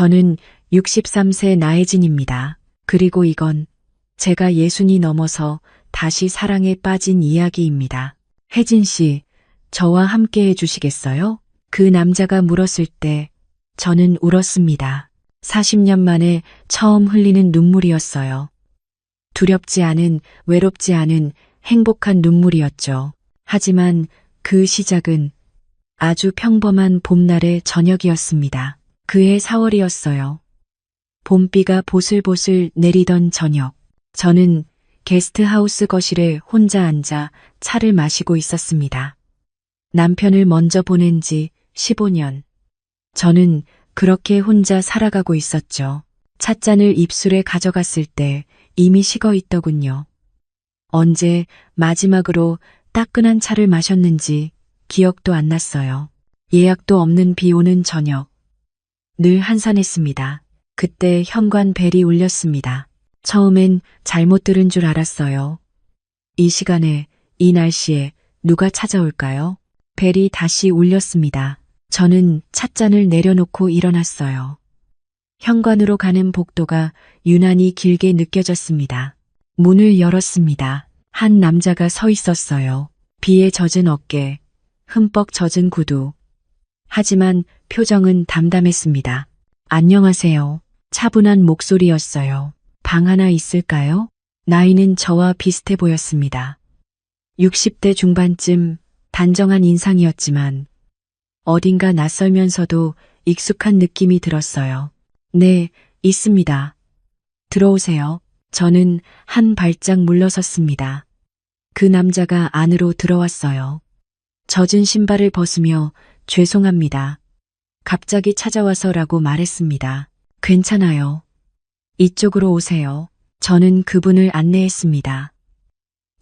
저는 63세 나혜진입니다. 그리고 이건 제가 60이 넘어서 다시 사랑에 빠진 이야기입니다. 혜진 씨, 저와 함께 해주시겠어요? 그 남자가 물었을 때 저는 울었습니다. 40년 만에 처음 흘리는 눈물이었어요. 두렵지 않은, 외롭지 않은 행복한 눈물이었죠. 하지만 그 시작은 아주 평범한 봄날의 저녁이었습니다. 그해 4월이었어요. 봄비가 보슬보슬 내리던 저녁. 저는 게스트하우스 거실에 혼자 앉아 차를 마시고 있었습니다. 남편을 먼저 보낸 지 15년. 저는 그렇게 혼자 살아가고 있었죠. 찻잔을 입술에 가져갔을 때 이미 식어 있더군요. 언제 마지막으로 따끈한 차를 마셨는지 기억도 안 났어요. 예약도 없는 비 오는 저녁. 늘 한산했습니다. 그때 현관 벨이 울렸습니다. 처음엔 잘못 들은 줄 알았어요. 이 시간에, 이 날씨에 누가 찾아올까요? 벨이 다시 울렸습니다. 저는 찻잔을 내려놓고 일어났어요. 현관으로 가는 복도가 유난히 길게 느껴졌습니다. 문을 열었습니다. 한 남자가 서 있었어요. 비에 젖은 어깨, 흠뻑 젖은 구두. 하지만 표정은 담담했습니다. 안녕하세요. 차분한 목소리였어요. 방 하나 있을까요? 나이는 저와 비슷해 보였습니다. 60대 중반쯤 단정한 인상이었지만 어딘가 낯설면서도 익숙한 느낌이 들었어요. 네, 있습니다. 들어오세요. 저는 한 발짝 물러섰습니다. 그 남자가 안으로 들어왔어요. 젖은 신발을 벗으며 죄송합니다. 갑자기 찾아와서라고 말했습니다. 괜찮아요. 이쪽으로 오세요. 저는 그분을 안내했습니다.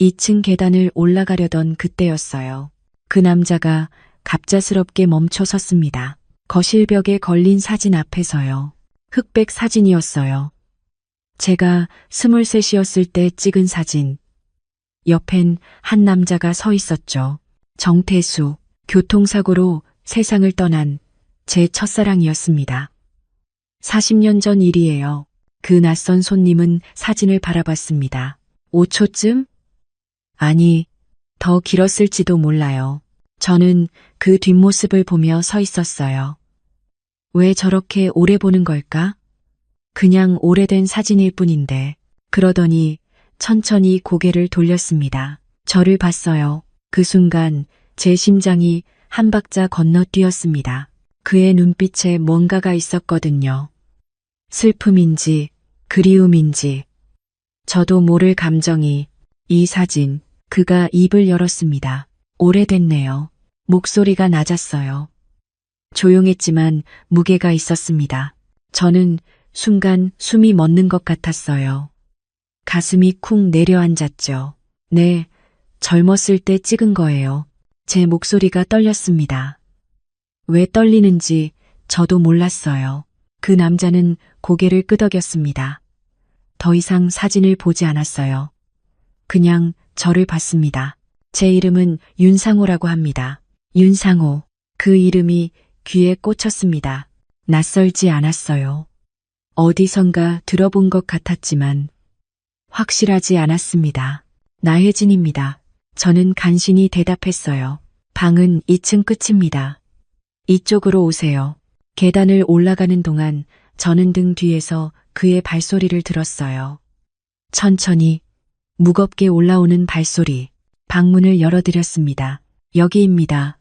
2층 계단을 올라가려던 그때였어요. 그 남자가 갑작스럽게 멈춰 섰습니다. 거실벽에 걸린 사진 앞에서요. 흑백 사진이었어요. 제가 23이었을 때 찍은 사진. 옆엔 한 남자가 서 있었죠. 정태수. 교통사고로 세상을 떠난 제 첫사랑이었습니다. 40년 전 일이에요. 그 낯선 손님은 사진을 바라봤습니다. 5초쯤? 아니, 더 길었을지도 몰라요. 저는 그 뒷모습을 보며 서 있었어요. 왜 저렇게 오래 보는 걸까? 그냥 오래된 사진일 뿐인데. 그러더니 천천히 고개를 돌렸습니다. 저를 봤어요. 그 순간 제 심장이 한 박자 건너뛰었습니다. 그의 눈빛에 뭔가가 있었거든요. 슬픔인지 그리움인지 저도 모를 감정이. 이 사진. 그가 입을 열었습니다. 오래됐네요. 목소리가 낮았어요. 조용했지만 무게가 있었습니다. 저는 순간 숨이 멎는 것 같았어요. 가슴이 쿵 내려앉았죠. 네, 젊었을 때 찍은 거예요. 제 목소리가 떨렸습니다. 왜 떨리는지 저도 몰랐어요. 그 남자는 고개를 끄덕였습니다. 더 이상 사진을 보지 않았어요. 그냥 저를 봤습니다. 제 이름은 윤상호라고 합니다. 윤상호. 그 이름이 귀에 꽂혔습니다. 낯설지 않았어요. 어디선가 들어본 것 같았지만 확실하지 않았습니다. 나혜진입니다. 저는 간신히 대답했어요. 방은 2층 끝입니다. 이쪽으로 오세요. 계단을 올라가는 동안 저는 등 뒤에서 그의 발소리를 들었어요. 천천히, 무겁게 올라오는 발소리. 방문을 열어드렸습니다. 여기입니다.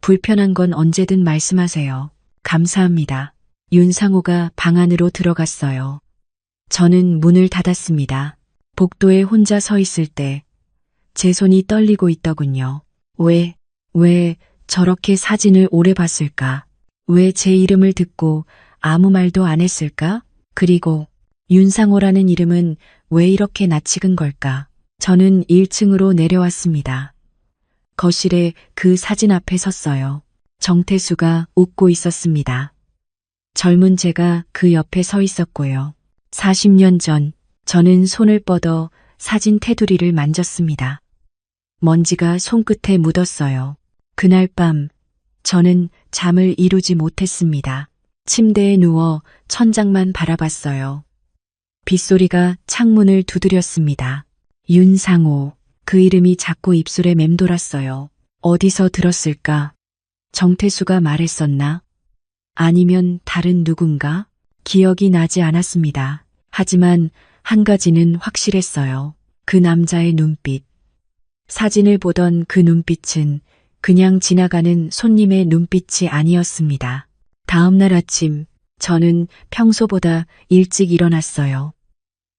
불편한 건 언제든 말씀하세요. 감사합니다. 윤상호가 방 안으로 들어갔어요. 저는 문을 닫았습니다. 복도에 혼자 서 있을 때 제 손이 떨리고 있더군요. 왜 저렇게 사진을 오래 봤을까? 왜 제 이름을 듣고 아무 말도 안 했을까? 그리고 윤상호라는 이름은 왜 이렇게 낯익은 걸까? 저는 1층으로 내려왔습니다. 거실에 그 사진 앞에 섰어요. 정태수가 웃고 있었습니다. 젊은 제가 그 옆에 서 있었고요. 40년 전 저는 손을 뻗어 사진 테두리를 만졌습니다. 먼지가 손끝에 묻었어요. 그날 밤 저는 잠을 이루지 못했습니다. 침대에 누워 천장만 바라봤어요. 빗소리가 창문을 두드렸습니다. 윤상호, 그 이름이 자꾸 입술에 맴돌았어요. 어디서 들었을까? 정태수가 말했었나? 아니면 다른 누군가? 기억이 나지 않았습니다. 하지만 한 가지는 확실했어요. 그 남자의 눈빛. 사진을 보던 그 눈빛은 그냥 지나가는 손님의 눈빛이 아니었습니다. 다음 날 아침, 저는 평소보다 일찍 일어났어요.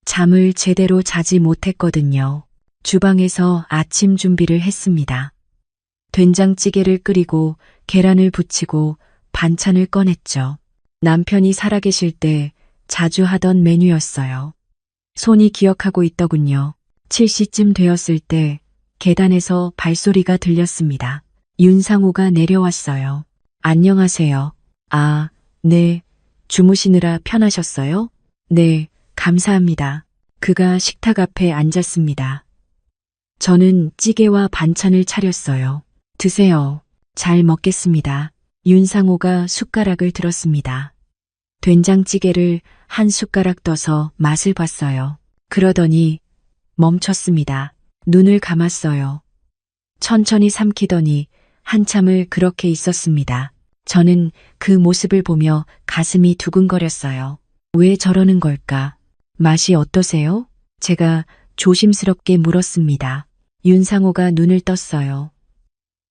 잠을 제대로 자지 못했거든요. 주방에서 아침 준비를 했습니다. 된장찌개를 끓이고 계란을 부치고 반찬을 꺼냈죠. 남편이 살아계실 때 자주 하던 메뉴였어요. 손이 기억하고 있더군요. 7시쯤 되었을 때 계단에서 발소리가 들렸습니다. 윤상호가 내려왔어요. 안녕하세요. 아, 네. 주무시느라 편하셨어요? 네, 감사합니다. 그가 식탁 앞에 앉았습니다. 저는 찌개와 반찬을 차렸어요. 드세요. 잘 먹겠습니다. 윤상호가 숟가락을 들었습니다. 된장찌개를 한 숟가락 떠서 맛을 봤어요. 그러더니 멈췄습니다. 눈을 감았어요. 천천히 삼키더니 한참을 그렇게 있었습니다. 저는 그 모습을 보며 가슴이 두근거렸어요. 왜 저러는 걸까? 맛이 어떠세요? 제가 조심스럽게 물었습니다. 윤상호가 눈을 떴어요.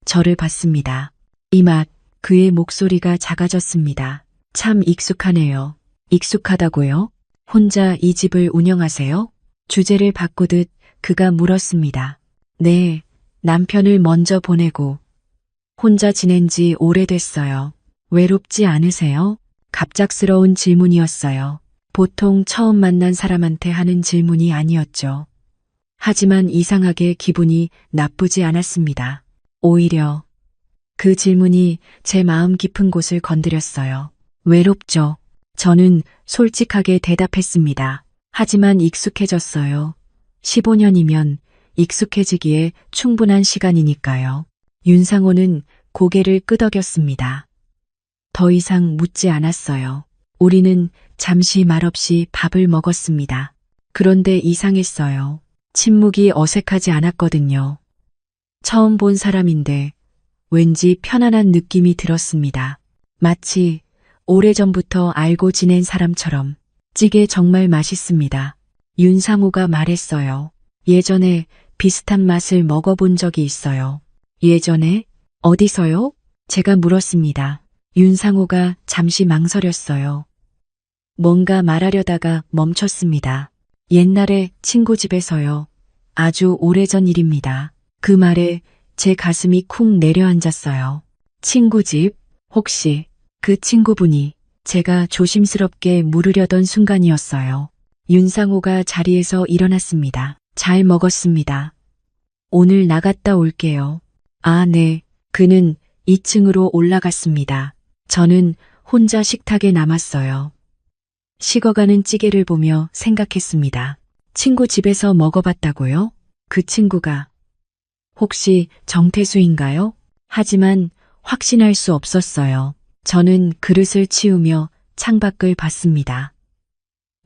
저를 봤습니다. 이 맛, 그의 목소리가 작아졌습니다. 참 익숙하네요. 익숙하다고요? 혼자 이 집을 운영하세요? 주제를 바꾸듯 그가 물었습니다. 네, 남편을 먼저 보내고 혼자 지낸 지 오래됐어요. 외롭지 않으세요? 갑작스러운 질문이었어요. 보통 처음 만난 사람한테 하는 질문이 아니었죠. 하지만 이상하게 기분이 나쁘지 않았습니다. 오히려 그 질문이 제 마음 깊은 곳을 건드렸어요. 외롭죠. 저는 솔직하게 대답했습니다. 하지만 익숙해졌어요. 15년이면 익숙해지기에 충분한 시간이니까요. 윤상호는 고개를 끄덕였습니다. 더 이상 묻지 않았어요. 우리는 잠시 말없이 밥을 먹었습니다. 그런데 이상했어요. 침묵이 어색하지 않았거든요. 처음 본 사람인데 왠지 편안한 느낌이 들었습니다. 마치 오래전부터 알고 지낸 사람처럼. 찌개 정말 맛있습니다. 윤상호가 말했어요. 예전에 비슷한 맛을 먹어본 적이 있어요. 예전에? 어디서요? 제가 물었습니다. 윤상호가 잠시 망설였어요. 뭔가 말하려다가 멈췄습니다. 옛날에 친구 집에서요. 아주 오래전 일입니다. 그 말에 제 가슴이 쿵 내려앉았어요. 친구 집? 혹시 그 친구분이? 제가 조심스럽게 물으려던 순간이었어요. 윤상호가 자리에서 일어났습니다. 잘 먹었습니다. 오늘 나갔다 올게요. 아, 네. 그는 2층으로 올라갔습니다. 저는 혼자 식탁에 남았어요. 식어가는 찌개를 보며 생각했습니다. 친구 집에서 먹어봤다고요? 그 친구가 혹시 정태수인가요? 하지만 확신할 수 없었어요. 저는 그릇을 치우며 창밖을 봤습니다.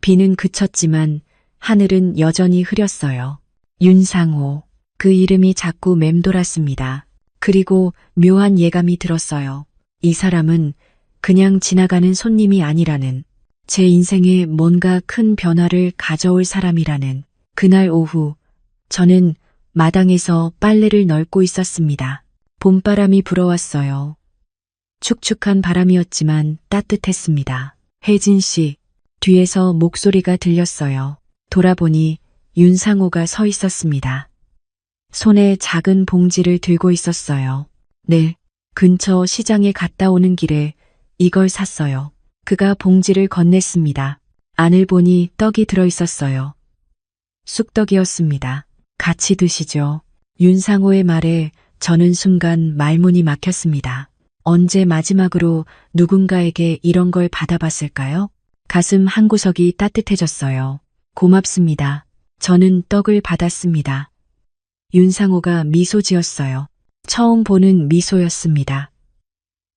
비는 그쳤지만 하늘은 여전히 흐렸어요. 윤상호, 그 이름이 자꾸 맴돌았습니다. 그리고 묘한 예감이 들었어요. 이 사람은 그냥 지나가는 손님이 아니라는, 제 인생에 뭔가 큰 변화를 가져올 사람이라는. 그날 오후, 저는 마당에서 빨래를 널고 있었습니다. 봄바람이 불어왔어요. 축축한 바람이었지만 따뜻했습니다. 혜진 씨, 뒤에서 목소리가 들렸어요. 돌아보니 윤상호가 서 있었습니다. 손에 작은 봉지를 들고 있었어요. 네, 근처 시장에 갔다 오는 길에 이걸 샀어요. 그가 봉지를 건넸습니다. 안을 보니 떡이 들어 있었어요. 쑥떡이었습니다. 같이 드시죠. 윤상호의 말에 저는 순간 말문이 막혔습니다. 언제 마지막으로 누군가에게 이런 걸 받아봤을까요? 가슴 한구석이 따뜻해졌어요. 고맙습니다. 저는 떡을 받았습니다. 윤상호가 미소 지었어요. 처음 보는 미소였습니다.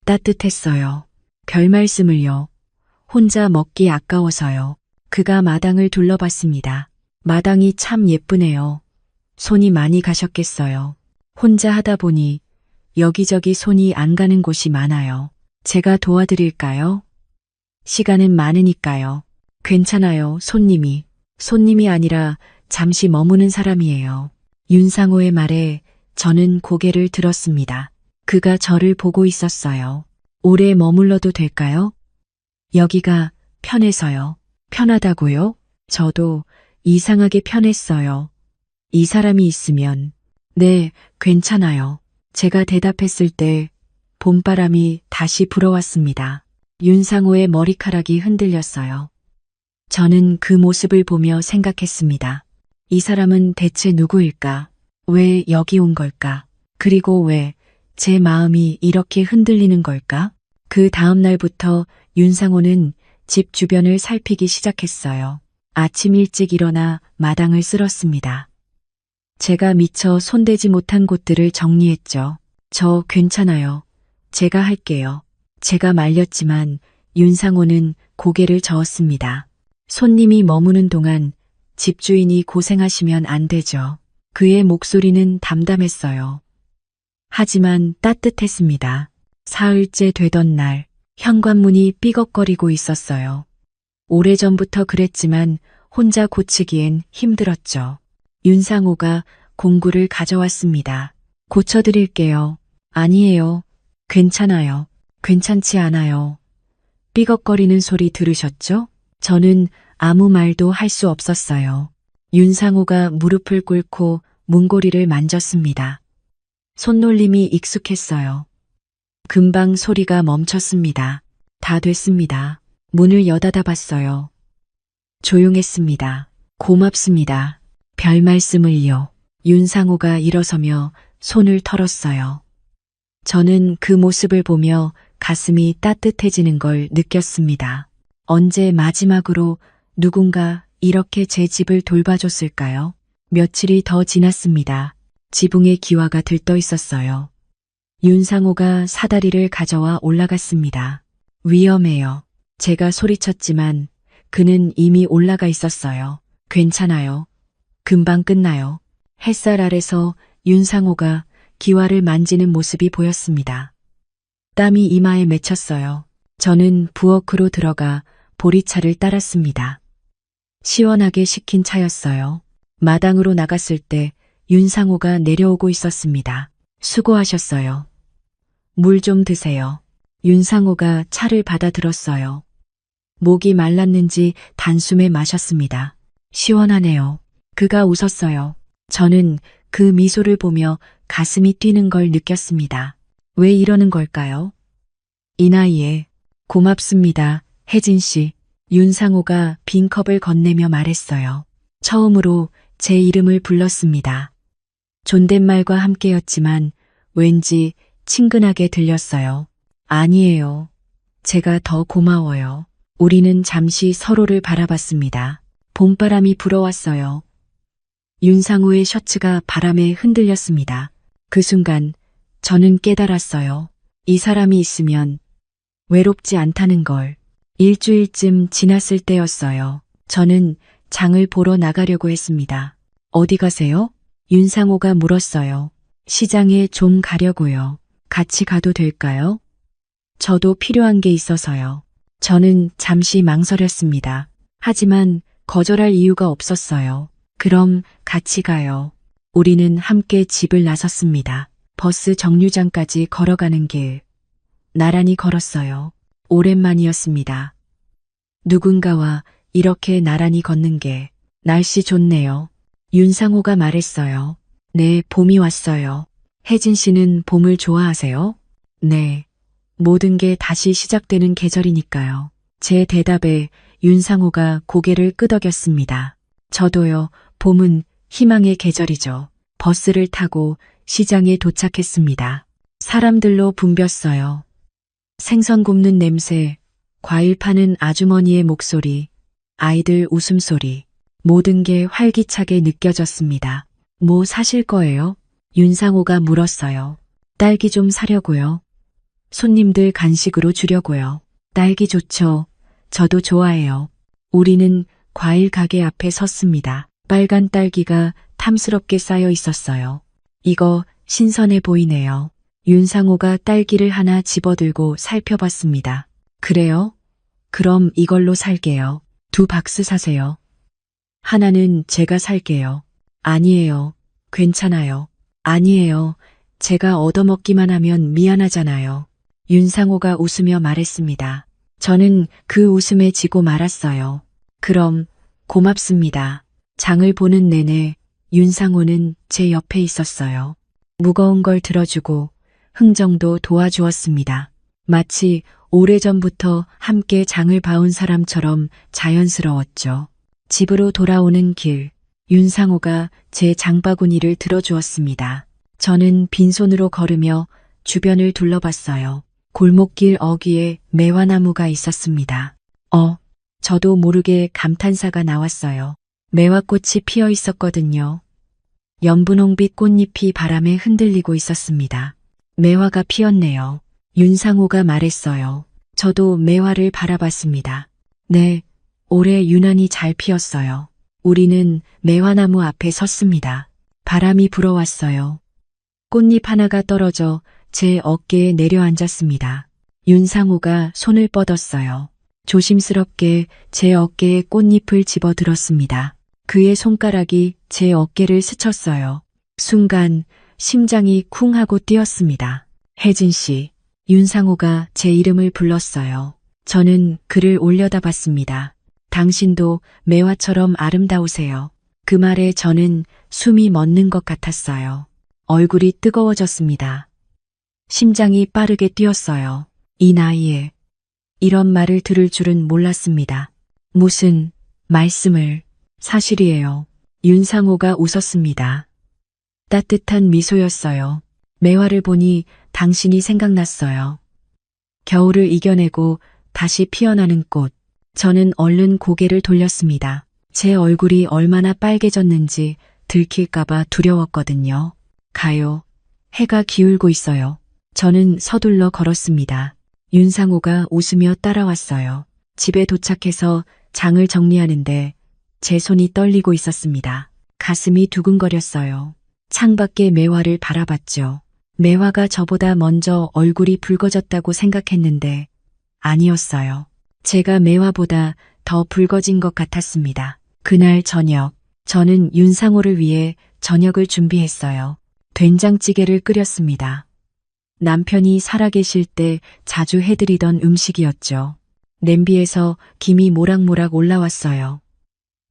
따뜻했어요. 별 말씀을요. 혼자 먹기 아까워서요. 그가 마당을 둘러봤습니다. 마당이 참 예쁘네요. 손이 많이 가셨겠어요. 혼자 하다 보니 여기저기 손이 안 가는 곳이 많아요. 제가 도와드릴까요? 시간은 많으니까요. 괜찮아요, 손님이. 손님이 아니라 잠시 머무는 사람이에요. 윤상호의 말에 저는 고개를 들었습니다. 그가 저를 보고 있었어요. 오래 머물러도 될까요? 여기가 편해서요. 편하다고요? 저도 이상하게 편했어요. 이 사람이 있으면. 네, 괜찮아요. 제가 대답했을 때 봄바람이 다시 불어왔습니다. 윤상호의 머리카락이 흔들렸어요. 저는 그 모습을 보며 생각했습니다. 이 사람은 대체 누구일까? 왜 여기 온 걸까? 그리고 왜 제 마음이 이렇게 흔들리는 걸까? 그 다음 날부터 윤상호는 집 주변을 살피기 시작했어요. 아침 일찍 일어나 마당을 쓸었습니다. 제가 미처 손대지 못한 곳들을 정리했죠. 저 괜찮아요. 제가 할게요. 제가 말렸지만 윤상호는 고개를 저었습니다. 손님이 머무는 동안 집주인이 고생하시면 안 되죠. 그의 목소리는 담담했어요. 하지만 따뜻했습니다. 사흘째 되던 날, 현관문이 삐걱거리고 있었어요. 오래전부터 그랬지만 혼자 고치기엔 힘들었죠. 윤상호가 공구를 가져왔습니다. 고쳐드릴게요. 아니에요. 괜찮아요. 괜찮지 않아요. 삐걱거리는 소리 들으셨죠? 저는 아무 말도 할 수 없었어요. 윤상호가 무릎을 꿇고 문고리를 만졌습니다. 손놀림이 익숙했어요. 금방 소리가 멈췄습니다. 다 됐습니다. 문을 여닫아 봤어요. 조용했습니다. 고맙습니다. 별 말씀을요. 윤상호가 일어서며 손을 털었어요. 저는 그 모습을 보며 가슴이 따뜻해지는 걸 느꼈습니다. 언제 마지막으로 누군가 이렇게 제 집을 돌봐줬을까요? 며칠이 더 지났습니다. 지붕에 기와가 들떠 있었어요. 윤상호가 사다리를 가져와 올라갔습니다. 위험해요. 제가 소리쳤지만 그는 이미 올라가 있었어요. 괜찮아요. 금방 끝나요. 햇살 아래서 윤상호가 기와를 만지는 모습이 보였습니다. 땀이 이마에 맺혔어요. 저는 부엌으로 들어가 보리차를 따랐습니다. 시원하게 식힌 차였어요. 마당으로 나갔을 때 윤상호가 내려오고 있었습니다. 수고하셨어요. 물 좀 드세요. 윤상호가 차를 받아 들었어요. 목이 말랐는지 단숨에 마셨습니다. 시원하네요. 그가 웃었어요. 저는 그 미소를 보며 가슴이 뛰는 걸 느꼈습니다. 왜 이러는 걸까요? 이 나이에. 고맙습니다, 혜진 씨. 윤상호가 빈 컵을 건네며 말했어요. 처음으로 제 이름을 불렀습니다. 존댓말과 함께였지만 왠지 친근하게 들렸어요. 아니에요. 제가 더 고마워요. 우리는 잠시 서로를 바라봤습니다. 봄바람이 불어왔어요. 윤상호의 셔츠가 바람에 흔들렸습니다. 그 순간 저는 깨달았어요. 이 사람이 있으면 외롭지 않다는 걸. 일주일쯤 지났을 때였어요. 저는 장을 보러 나가려고 했습니다. 어디 가세요? 윤상호가 물었어요. 시장에 좀 가려고요. 같이 가도 될까요? 저도 필요한 게 있어서요. 저는 잠시 망설였습니다. 하지만 거절할 이유가 없었어요. 그럼 같이 가요. 우리는 함께 집을 나섰습니다. 버스 정류장까지 걸어가는 길. 나란히 걸었어요. 오랜만이었습니다. 누군가와 이렇게 나란히 걷는 게. 날씨 좋네요. 윤상호가 말했어요. 네, 봄이 왔어요. 혜진 씨는 봄을 좋아하세요? 네. 모든 게 다시 시작되는 계절이니까요. 제 대답에 윤상호가 고개를 끄덕였습니다. 저도요. 봄은 희망의 계절이죠. 버스를 타고 시장에 도착했습니다. 사람들로 붐볐어요. 생선 굽는 냄새, 과일 파는 아주머니의 목소리, 아이들 웃음소리, 모든 게 활기차게 느껴졌습니다. 뭐 사실 거예요? 윤상호가 물었어요. 딸기 좀 사려고요. 손님들 간식으로 주려고요. 딸기 좋죠. 저도 좋아해요. 우리는 과일 가게 앞에 섰습니다. 빨간 딸기가 탐스럽게 쌓여 있었어요. 이거 신선해 보이네요. 윤상호가 딸기를 하나 집어들고 살펴봤습니다. 그래요? 그럼 이걸로 살게요. 2박스 사세요. 하나는 제가 살게요. 아니에요. 괜찮아요. 아니에요. 제가 얻어먹기만 하면 미안하잖아요. 윤상호가 웃으며 말했습니다. 저는 그 웃음에 지고 말았어요. 그럼 고맙습니다. 장을 보는 내내 윤상호는 제 옆에 있었어요. 무거운 걸 들어주고 흥정도 도와주었습니다. 마치 오래전부터 함께 장을 봐온 사람처럼 자연스러웠죠. 집으로 돌아오는 길, 윤상호가 제 장바구니를 들어주었습니다. 저는 빈손으로 걸으며 주변을 둘러봤어요. 골목길 어귀에 매화나무가 있었습니다. 저도 모르게 감탄사가 나왔어요. 매화꽃이 피어 있었거든요. 연분홍빛 꽃잎이 바람에 흔들리고 있었습니다. 매화가 피었네요. 윤상호가 말했어요. 저도 매화를 바라봤습니다. 네, 올해 유난히 잘 피었어요. 우리는 매화나무 앞에 섰습니다. 바람이 불어왔어요. 꽃잎 하나가 떨어져 제 어깨에 내려앉았습니다. 윤상호가 손을 뻗었어요. 조심스럽게 제 어깨에 꽃잎을 집어들었습니다. 그의 손가락이 제 어깨를 스쳤어요. 순간 심장이 쿵 하고 뛰었습니다. 혜진 씨, 윤상호가 제 이름을 불렀어요. 저는 그를 올려다봤습니다. 당신도 매화처럼 아름다우세요. 그 말에 저는 숨이 멎는 것 같았어요. 얼굴이 뜨거워졌습니다. 심장이 빠르게 뛰었어요. 이 나이에 이런 말을 들을 줄은 몰랐습니다. 무슨 말씀을. 사실이에요. 윤상호가 웃었습니다. 따뜻한 미소였어요. 매화를 보니 당신이 생각났어요. 겨울을 이겨내고 다시 피어나는 꽃. 저는 얼른 고개를 돌렸습니다. 제 얼굴이 얼마나 빨개졌는지 들킬까봐 두려웠거든요. 가요. 해가 기울고 있어요. 저는 서둘러 걸었습니다. 윤상호가 웃으며 따라왔어요. 집에 도착해서 장을 정리하는데 제 손이 떨리고 있었습니다. 가슴이 두근거렸어요. 창밖의 매화를 바라봤죠. 매화가 저보다 먼저 얼굴이 붉어졌다고 생각했는데 아니었어요. 제가 매화보다 더 붉어진 것 같았습니다. 그날 저녁, 저는 윤상호를 위해 저녁을 준비했어요. 된장찌개를 끓였습니다. 남편이 살아계실 때 자주 해드리던 음식이었죠. 냄비에서 김이 모락모락 올라왔어요.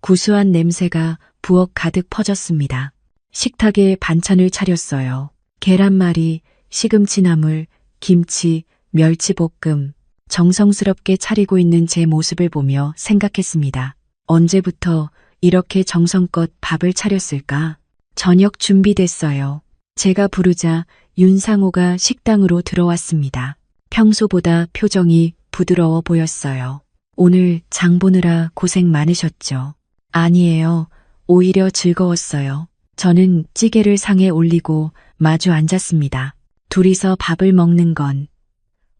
구수한 냄새가 부엌 가득 퍼졌습니다. 식탁에 반찬을 차렸어요. 계란말이, 시금치나물, 김치, 멸치볶음. 정성스럽게 차리고 있는 제 모습을 보며 생각했습니다. 언제부터 이렇게 정성껏 밥을 차렸을까? 저녁 준비됐어요. 제가 부르자 윤상호가 식당으로 들어왔습니다. 평소보다 표정이 부드러워 보였어요. 오늘 장 보느라 고생 많으셨죠? 아니에요. 오히려 즐거웠어요. 저는 찌개를 상에 올리고 마주 앉았습니다. 둘이서 밥을 먹는 건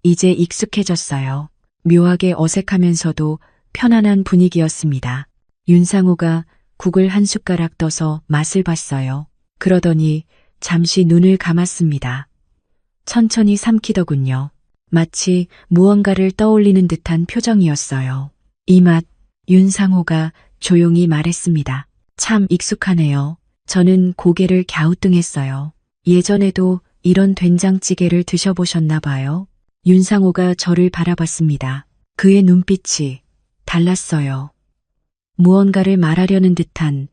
이제 익숙해졌어요. 묘하게 어색하면서도 편안한 분위기였습니다. 윤상호가 국을 한 숟가락 떠서 맛을 봤어요. 그러더니 잠시 눈을 감았습니다. 천천히 삼키더군요. 마치 무언가를 떠올리는 듯한 표정이었어요. 이 맛, 윤상호가 조용히 말했습니다. 참 익숙하네요. 저는 고개를 갸우뚱했어요. 예전에도 이런 된장찌개를 드셔보셨나 봐요. 윤상호가 저를 바라봤습니다. 그의 눈빛이 달랐어요. 무언가를 말하려는 듯한,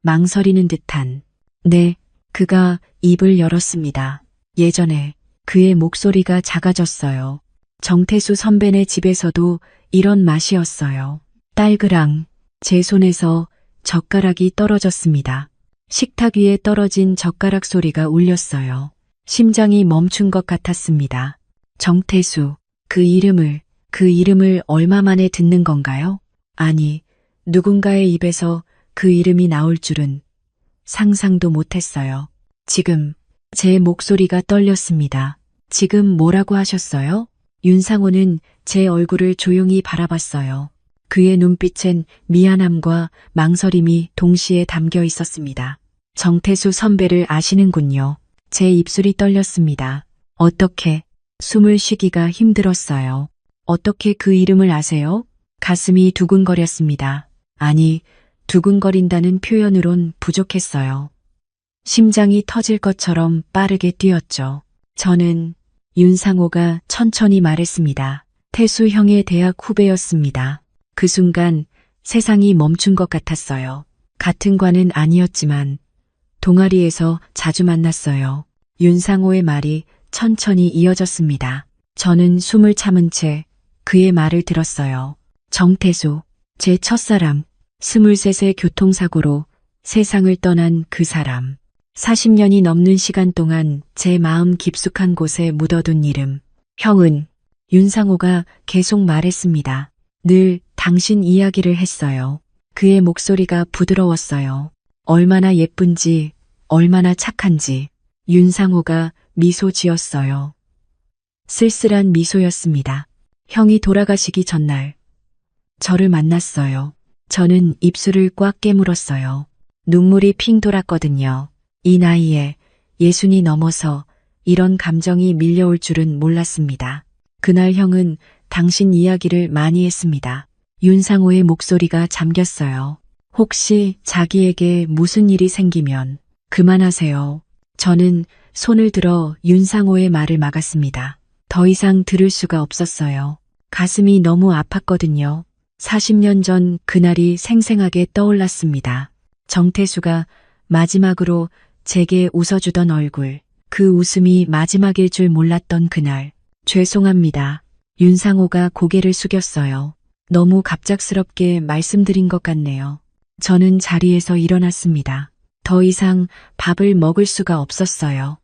망설이는 듯한. 네, 그가 입을 열었습니다. 예전에 그의 목소리가 작아졌어요. 정태수 선배네 집에서도 이런 맛이었어요. 딸그랑 제 손에서 젓가락이 떨어졌습니다. 식탁 위에 떨어진 젓가락 소리가 울렸어요. 심장이 멈춘 것 같았습니다. 정태수, 그 이름을 얼마 만에 듣는 건가요? 아니, 누군가의 입에서 그 이름이 나올 줄은 상상도 못했어요. 지금 제 목소리가 떨렸습니다. 지금 뭐라고 하셨어요? 윤상호는 제 얼굴을 조용히 바라봤어요. 그의 눈빛엔 미안함과 망설임이 동시에 담겨 있었습니다. 정태수 선배를 아시는군요. 제 입술이 떨렸습니다. 어떻게? 숨을 쉬기가 힘들었어요. 어떻게 그 이름을 아세요? 가슴이 두근거렸습니다. 아니, 두근거린다는 표현으론 부족했어요. 심장이 터질 것처럼 빠르게 뛰었죠. 저는 윤상호가 천천히 말했습니다. 태수 형의 대학 후배였습니다. 그 순간 세상이 멈춘 것 같았어요. 같은 과는 아니었지만 동아리에서 자주 만났어요. 윤상호의 말이 천천히 이어졌습니다. 저는 숨을 참은 채 그의 말을 들었어요. 정태수, 제 첫사랑, 23세 교통사고로 세상을 떠난 그 사람. 40년이 넘는 시간 동안 제 마음 깊숙한 곳에 묻어둔 이름. 형은 윤상호가 계속 말했습니다. 늘 당신 이야기를 했어요. 그의 목소리가 부드러웠어요. 얼마나 예쁜지, 얼마나 착한지. 윤상호가 미소 지었어요. 쓸쓸한 미소였습니다. 형이 돌아가시기 전날 저를 만났어요. 저는 입술을 꽉 깨물었어요. 눈물이 핑 돌았거든요. 이 나이에 60이 넘어서 이런 감정이 밀려올 줄은 몰랐습니다. 그날 형은 당신 이야기를 많이 했습니다. 윤상호의 목소리가 잠겼어요. 혹시 자기에게 무슨 일이 생기면 그만하세요. 저는 손을 들어 윤상호의 말을 막았습니다. 더 이상 들을 수가 없었어요. 가슴이 너무 아팠거든요. 40년 전 그날이 생생하게 떠올랐습니다. 정태수가 마지막으로 제게 웃어주던 얼굴, 그 웃음이 마지막일 줄 몰랐던 그날. 죄송합니다. 윤상호가 고개를 숙였어요. 너무 갑작스럽게 말씀드린 것 같네요. 저는 자리에서 일어났습니다. 더 이상 밥을 먹을 수가 없었어요.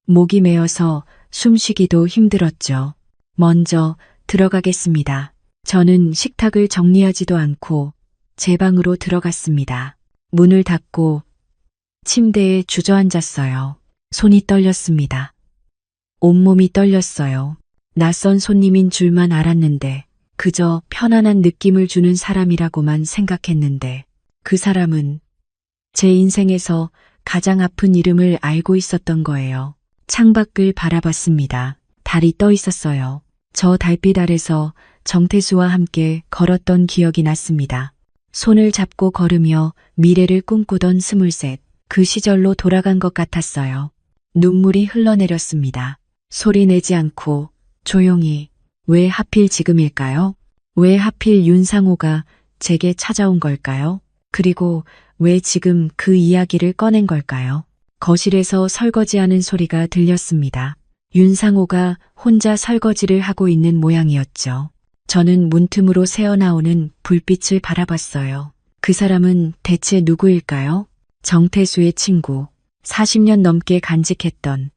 목이 메어서 숨쉬기도 힘들었죠. 먼저 들어가겠습니다. 저는 식탁을 정리하지도 않고 제 방으로 들어갔습니다. 문을 닫고 침대에 주저앉았어요. 손이 떨렸습니다. 온몸이 떨렸어요. 낯선 손님인 줄만 알았는데 그저 편안한 느낌을 주는 사람이라고만 생각했는데 그 사람은 제 인생에서 가장 아픈 이름을 알고 있었던 거예요. 창밖을 바라봤습니다. 달이 떠 있었어요. 저 달빛 아래서 정태수와 함께 걸었던 기억이 났습니다. 손을 잡고 걸으며 미래를 꿈꾸던 23. 그 시절로 돌아간 것 같았어요. 눈물이 흘러내렸습니다. 소리 내지 않고 조용히. 왜 하필 지금일까요? 왜 하필 윤상호가 제게 찾아온 걸까요? 그리고 왜 지금 그 이야기를 꺼낸 걸까요? 거실에서 설거지하는 소리가 들렸습니다. 윤상호가 혼자 설거지를 하고 있는 모양이었죠. 저는 문틈으로 새어나오는 불빛을 바라봤어요. 그 사람은 대체 누구일까요? 정태수의 친구, 40년 넘게 간직했던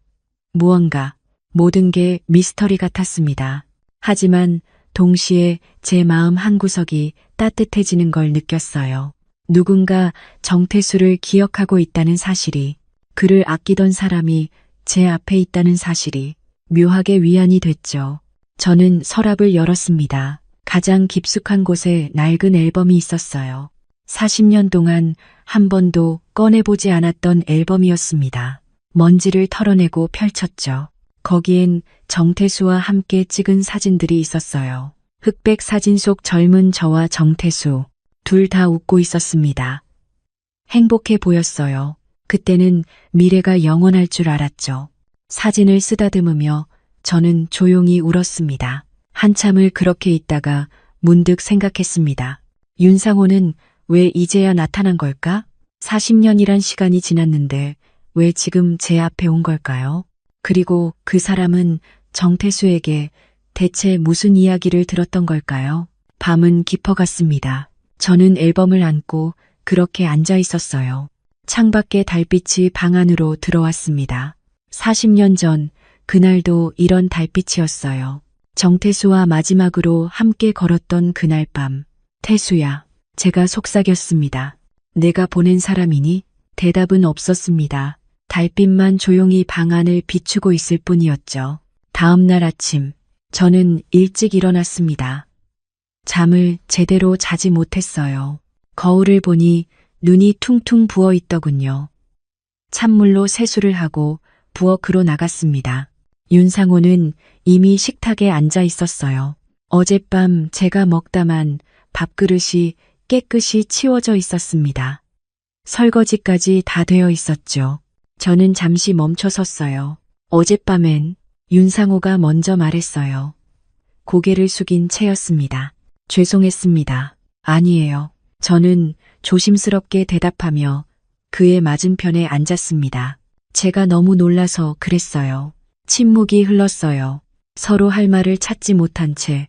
무언가, 모든 게 미스터리 같았습니다. 하지만 동시에 제 마음 한구석이 따뜻해지는 걸 느꼈어요. 누군가 정태수를 기억하고 있다는 사실이, 그를 아끼던 사람이 제 앞에 있다는 사실이 묘하게 위안이 됐죠. 저는 서랍을 열었습니다. 가장 깊숙한 곳에 낡은 앨범이 있었어요. 40년 동안 한 번도 꺼내보지 않았던 앨범이었습니다. 먼지를 털어내고 펼쳤죠. 거기엔 정태수와 함께 찍은 사진들이 있었어요. 흑백 사진 속 젊은 저와 정태수, 둘 다 웃고 있었습니다. 행복해 보였어요. 그때는 미래가 영원할 줄 알았죠. 사진을 쓰다듬으며 저는 조용히 울었습니다. 한참을 그렇게 있다가 문득 생각했습니다. 윤상호는 왜 이제야 나타난 걸까? 40년이란 시간이 지났는데 왜 지금 제 앞에 온 걸까요? 그리고 그 사람은 정태수에게 대체 무슨 이야기를 들었던 걸까요? 밤은 깊어갔습니다. 저는 앨범을 안고 그렇게 앉아 있었어요. 창밖의 달빛이 방 안으로 들어왔습니다. 40년 전 그날도 이런 달빛이었어요. 정태수와 마지막으로 함께 걸었던 그날 밤. 태수야, 제가 속삭였습니다. 내가 보낸 사람이니? 대답은 없었습니다. 달빛만 조용히 방 안을 비추고 있을 뿐이었죠. 다음 날 아침, 저는 일찍 일어났습니다. 잠을 제대로 자지 못했어요. 거울을 보니 눈이 퉁퉁 부어 있더군요. 찬물로 세수를 하고 부엌으로 나갔습니다. 윤상호는 이미 식탁에 앉아 있었어요. 어젯밤 제가 먹다만 밥그릇이 깨끗이 치워져 있었습니다. 설거지까지 다 되어 있었죠. 저는 잠시 멈춰 섰어요. 어젯밤엔 윤상호가 먼저 말했어요. 고개를 숙인 채였습니다. 죄송했습니다. 아니에요. 저는 조심스럽게 대답하며 그의 맞은편에 앉았습니다. 제가 너무 놀라서 그랬어요. 침묵이 흘렀어요. 서로 할 말을 찾지 못한 채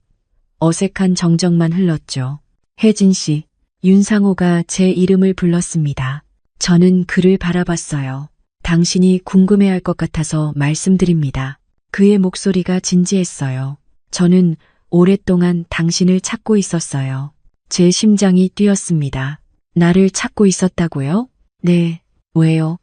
어색한 정적만 흘렀죠. 혜진 씨, 윤상호가 제 이름을 불렀습니다. 저는 그를 바라봤어요. 당신이 궁금해할 것 같아서 말씀드립니다. 그의 목소리가 진지했어요. 저는 오랫동안 당신을 찾고 있었어요. 제 심장이 뛰었습니다. 나를 찾고 있었다고요? 네. 왜요?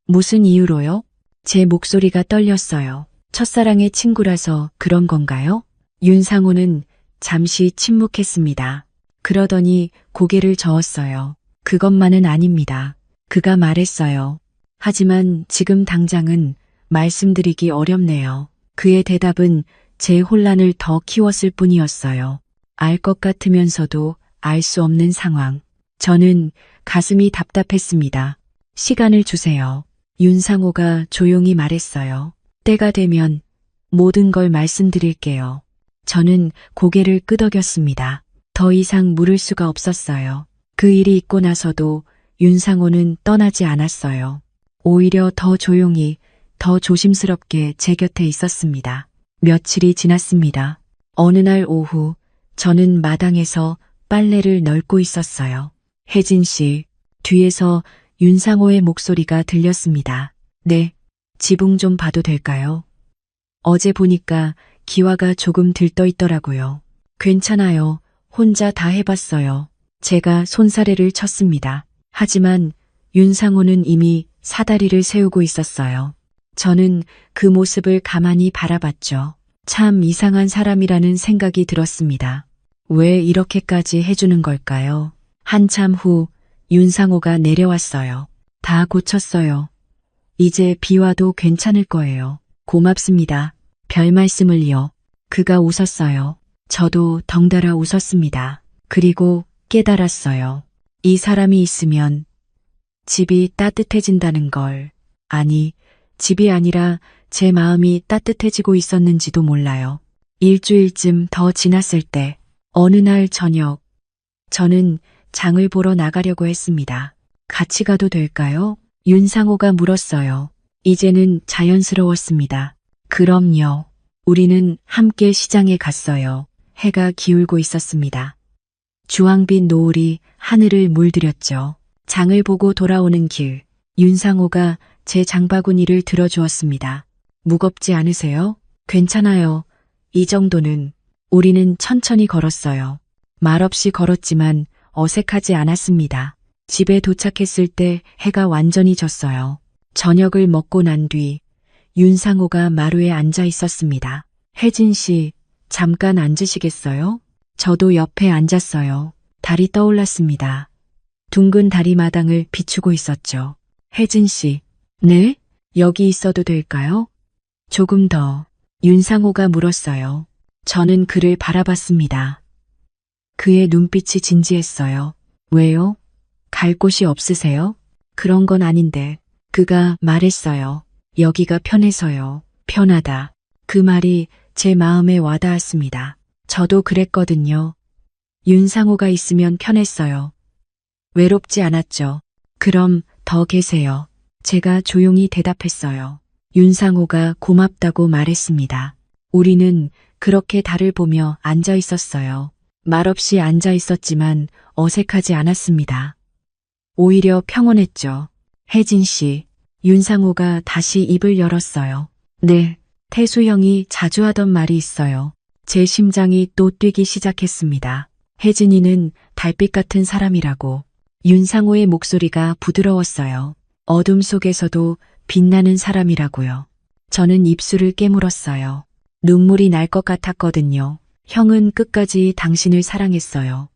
무슨 이유로요? 제 목소리가 떨렸어요. 첫사랑의 친구라서 그런 건가요? 윤상호는 잠시 침묵했습니다. 그러더니 고개를 저었어요. 그것만은 아닙니다. 그가 말했어요. 하지만 지금 당장은 말씀드리기 어렵네요. 그의 대답은 제 혼란을 더 키웠을 뿐이었어요. 알 것 같으면서도 알 수 없는 상황. 저는 가슴이 답답했습니다. 시간을 주세요. 윤상호가 조용히 말했어요. 때가 되면 모든 걸 말씀드릴게요. 저는 고개를 끄덕였습니다. 더 이상 물을 수가 없었어요. 그 일이 있고 나서도 윤상호는 떠나지 않았어요. 오히려 더 조용히, 더 조심스럽게 제 곁에 있었습니다. 며칠이 지났습니다. 어느 날 오후 저는 마당에서 빨래를 널고 있었어요. 혜진 씨, 뒤에서 윤상호의 목소리가 들렸습니다. 네, 지붕 좀 봐도 될까요? 어제 보니까 기와가 조금 들떠 있더라고요. 괜찮아요. 혼자 다 해봤어요. 제가 손사래를 쳤습니다. 하지만 윤상호는 이미 사다리를 세우고 있었어요. 저는 그 모습을 가만히 바라봤죠. 참 이상한 사람이라는 생각이 들었습니다. 왜 이렇게까지 해주는 걸까요? 한참 후 윤상호가 내려왔어요. 다 고쳤어요. 이제 비와도 괜찮을 거예요. 고맙습니다. 별 말씀을요. 그가 웃었어요. 저도 덩달아 웃었습니다. 그리고 깨달았어요. 이 사람이 있으면 집이 따뜻해진다는 걸. 아니, 집이 아니라 제 마음이 따뜻해지고 있었는지도 몰라요. 일주일쯤 더 지났을 때 어느 날 저녁 저는 장을 보러 나가려고 했습니다. 같이 가도 될까요? 윤상호가 물었어요. 이제는 자연스러웠습니다. 그럼요. 우리는 함께 시장에 갔어요. 해가 기울고 있었습니다. 주황빛 노을이 하늘을 물들였죠. 장을 보고 돌아오는 길, 윤상호가 제 장바구니를 들어주었습니다. 무겁지 않으세요? 괜찮아요. 이 정도는. 우리는 천천히 걸었어요. 말없이 걸었지만 어색하지 않았습니다. 집에 도착했을 때 해가 완전히 졌어요. 저녁을 먹고 난 뒤 윤상호가 마루에 앉아 있었습니다. 혜진 씨, 잠깐 앉으시겠어요? 저도 옆에 앉았어요. 달이 떠올랐습니다. 둥근 다리마당을 비추고 있었죠. 혜진 씨, 네? 여기 있어도 될까요? 조금 더. 윤상호가 물었어요. 저는 그를 바라봤습니다. 그의 눈빛이 진지했어요. 왜요? 갈 곳이 없으세요? 그런 건 아닌데. 그가 말했어요. 여기가 편해서요. 편하다. 그 말이 제 마음에 와닿았습니다. 저도 그랬거든요. 윤상호가 있으면 편했어요. 외롭지 않았죠. 그럼 더 계세요. 제가 조용히 대답했어요. 윤상호가 고맙다고 말했습니다. 우리는 그렇게 달을 보며 앉아 있었어요. 말없이 앉아 있었지만 어색하지 않았습니다. 오히려 평온했죠. 혜진 씨, 윤상호가 다시 입을 열었어요. 네, 태수 형이 자주 하던 말이 있어요. 제 심장이 또 뛰기 시작했습니다. 혜진이는 달빛 같은 사람이라고. 윤상호의 목소리가 부드러웠어요. 어둠 속에서도 빛나는 사람이라고요. 저는 입술을 깨물었어요. 눈물이 날 것 같았거든요. 형은 끝까지 당신을 사랑했어요.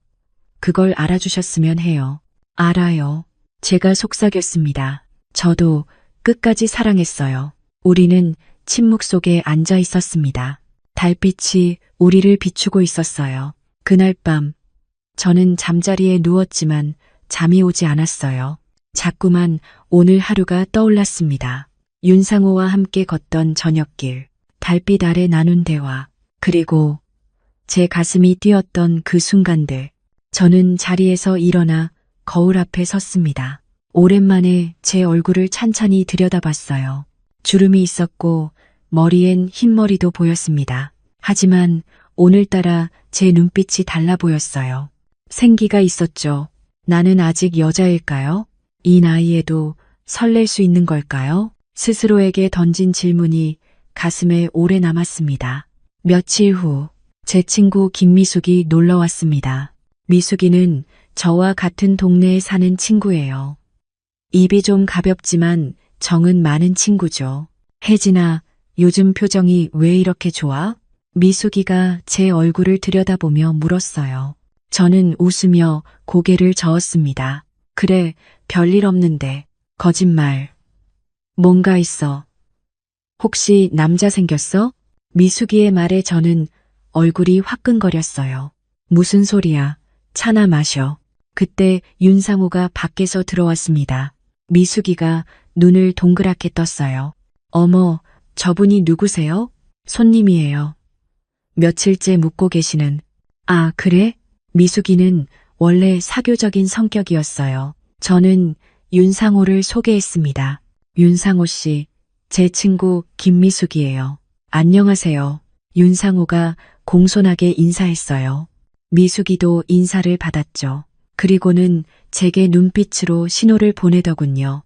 그걸 알아주셨으면 해요. 알아요. 제가 속삭였습니다. 저도 끝까지 사랑했어요. 우리는 침묵 속에 앉아 있었습니다. 달빛이 우리를 비추고 있었어요. 그날 밤, 저는 잠자리에 누웠지만 잠이 오지 않았어요. 자꾸만 오늘 하루가 떠올랐습니다. 윤상호와 함께 걷던 저녁길, 달빛 아래 나눈 대화, 그리고 제 가슴이 뛰었던 그 순간들. 저는 자리에서 일어나 거울 앞에 섰습니다. 오랜만에 제 얼굴을 찬찬히 들여다봤어요. 주름이 있었고 머리엔 흰머리도 보였습니다. 하지만 오늘따라 제 눈빛이 달라 보였어요. 생기가 있었죠. 나는 아직 여자일까요? 이 나이에도 설렐 수 있는 걸까요? 스스로에게 던진 질문이 가슴에 오래 남았습니다. 며칠 후, 제 친구 김미숙이 놀러 왔습니다. 미숙이는 저와 같은 동네에 사는 친구예요. 입이 좀 가볍지만 정은 많은 친구죠. 혜진아, 요즘 표정이 왜 이렇게 좋아? 미숙이가 제 얼굴을 들여다보며 물었어요. 저는 웃으며 고개를 저었습니다. 그래, 별일 없는데. 거짓말. 뭔가 있어. 혹시 남자 생겼어? 미숙이의 말에 저는 얼굴이 화끈거렸어요. 무슨 소리야? 차나 마셔. 그때 윤상호가 밖에서 들어왔습니다. 미숙이가 눈을 동그랗게 떴어요. 어머, 저분이 누구세요? 손님이에요. 며칠째 묵고 계시는. 아, 그래? 미숙이는 원래 사교적인 성격이었어요. 저는 윤상호를 소개했습니다. 윤상호 씨, 제 친구 김미숙이에요. 안녕하세요. 윤상호가 공손하게 인사했어요. 미숙이도 인사를 받았죠. 그리고는 제게 눈빛으로 신호를 보내더군요.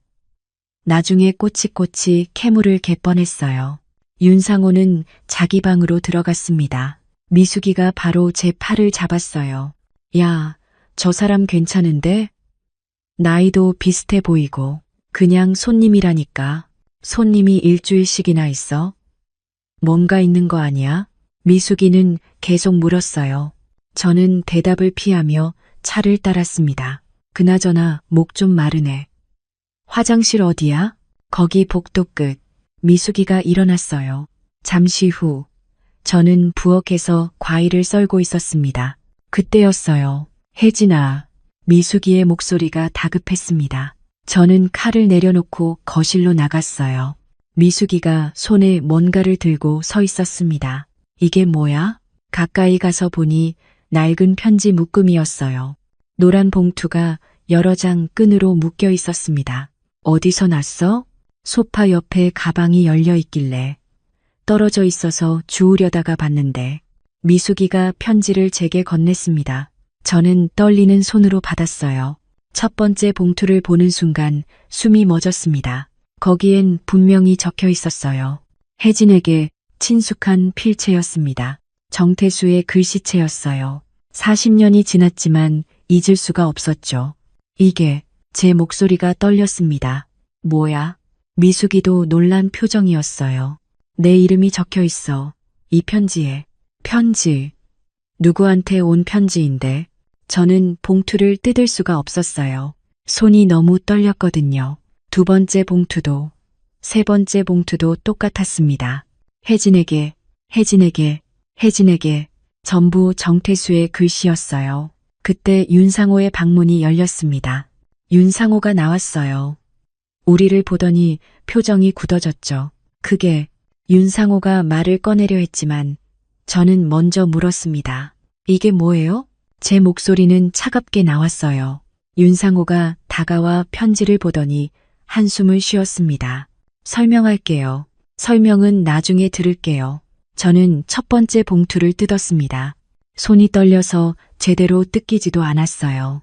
나중에 꼬치꼬치 캐물을 개 뻔했어요. 윤상호는 자기 방으로 들어갔습니다. 미숙이가 바로 제 팔을 잡았어요. 야, 저 사람 괜찮은데? 나이도 비슷해 보이고. 그냥 손님이라니까. 손님이 일주일씩이나 있어? 뭔가 있는 거 아니야? 미숙이는 계속 물었어요. 저는 대답을 피하며 차를 따랐습니다. 그나저나 목 좀 마르네. 화장실 어디야? 거기 복도 끝. 미숙이가 일어났어요. 잠시 후 저는 부엌에서 과일을 썰고 있었습니다. 그때였어요. 혜진아. 미숙이의 목소리가 다급했습니다. 저는 칼을 내려놓고 거실로 나갔어요. 미숙이가 손에 뭔가를 들고 서 있었습니다. 이게 뭐야? 가까이 가서 보니 낡은 편지 묶음이었어요. 노란 봉투가 여러 장 끈으로 묶여 있었습니다. 어디서 났어? 소파 옆에 가방이 열려 있길래 떨어져 있어서 주우려다가 봤는데 미숙이가 편지를 제게 건넸습니다. 저는 떨리는 손으로 받았어요. 첫 번째 봉투를 보는 순간 숨이 멎었습니다. 거기엔 분명히 적혀 있었어요. 혜진에게 친숙한 필체였습니다. 정태수의 글씨체였어요. 40년이 지났지만 잊을 수가 없었죠. 이게 제 목소리가 떨렸습니다. 뭐야? 미숙이도 놀란 표정이었어요. 내 이름이 적혀 있어. 이 편지에. 편지. 누구한테 온 편지인데? 저는 봉투를 뜯을 수가 없었어요. 손이 너무 떨렸거든요. 두 번째 봉투도, 세 번째 봉투도 똑같았습니다. 혜진에게, 혜진에게, 혜진에게. 전부 정태수의 글씨였어요. 그때 윤상호의 방문이 열렸습니다. 윤상호가 나왔어요. 우리를 보더니 표정이 굳어졌죠. 그게 윤상호가 말을 꺼내려 했지만 저는 먼저 물었습니다. 이게 뭐예요? 제 목소리는 차갑게 나왔어요. 윤상호가 다가와 편지를 보더니 한숨을 쉬었습니다. 설명할게요. 설명은 나중에 들을게요. 저는 첫 번째 봉투를 뜯었습니다. 손이 떨려서 제대로 뜯기지도 않았어요.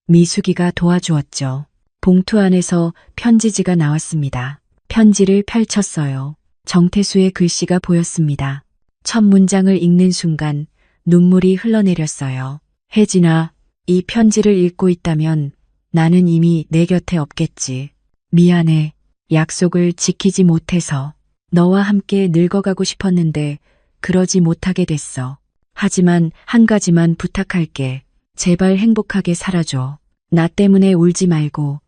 미숙이가 도와주었죠. 봉투 안에서 편지지가 나왔습니다. 편지를 펼쳤어요. 정태수의 글씨가 보였습니다. 첫 문장을 읽는 순간 눈물이 흘러내렸어요. 혜진아, 이 편지를 읽고 있다면 나는 이미 내 곁에 없겠지. 미안해. 약속을 지키지 못해서. 너와 함께 늙어가고 싶었는데 그러지 못하게 됐어. 하지만 한 가지만 부탁할게. 제발 행복하게 살아줘. 나 때문에 울지 말고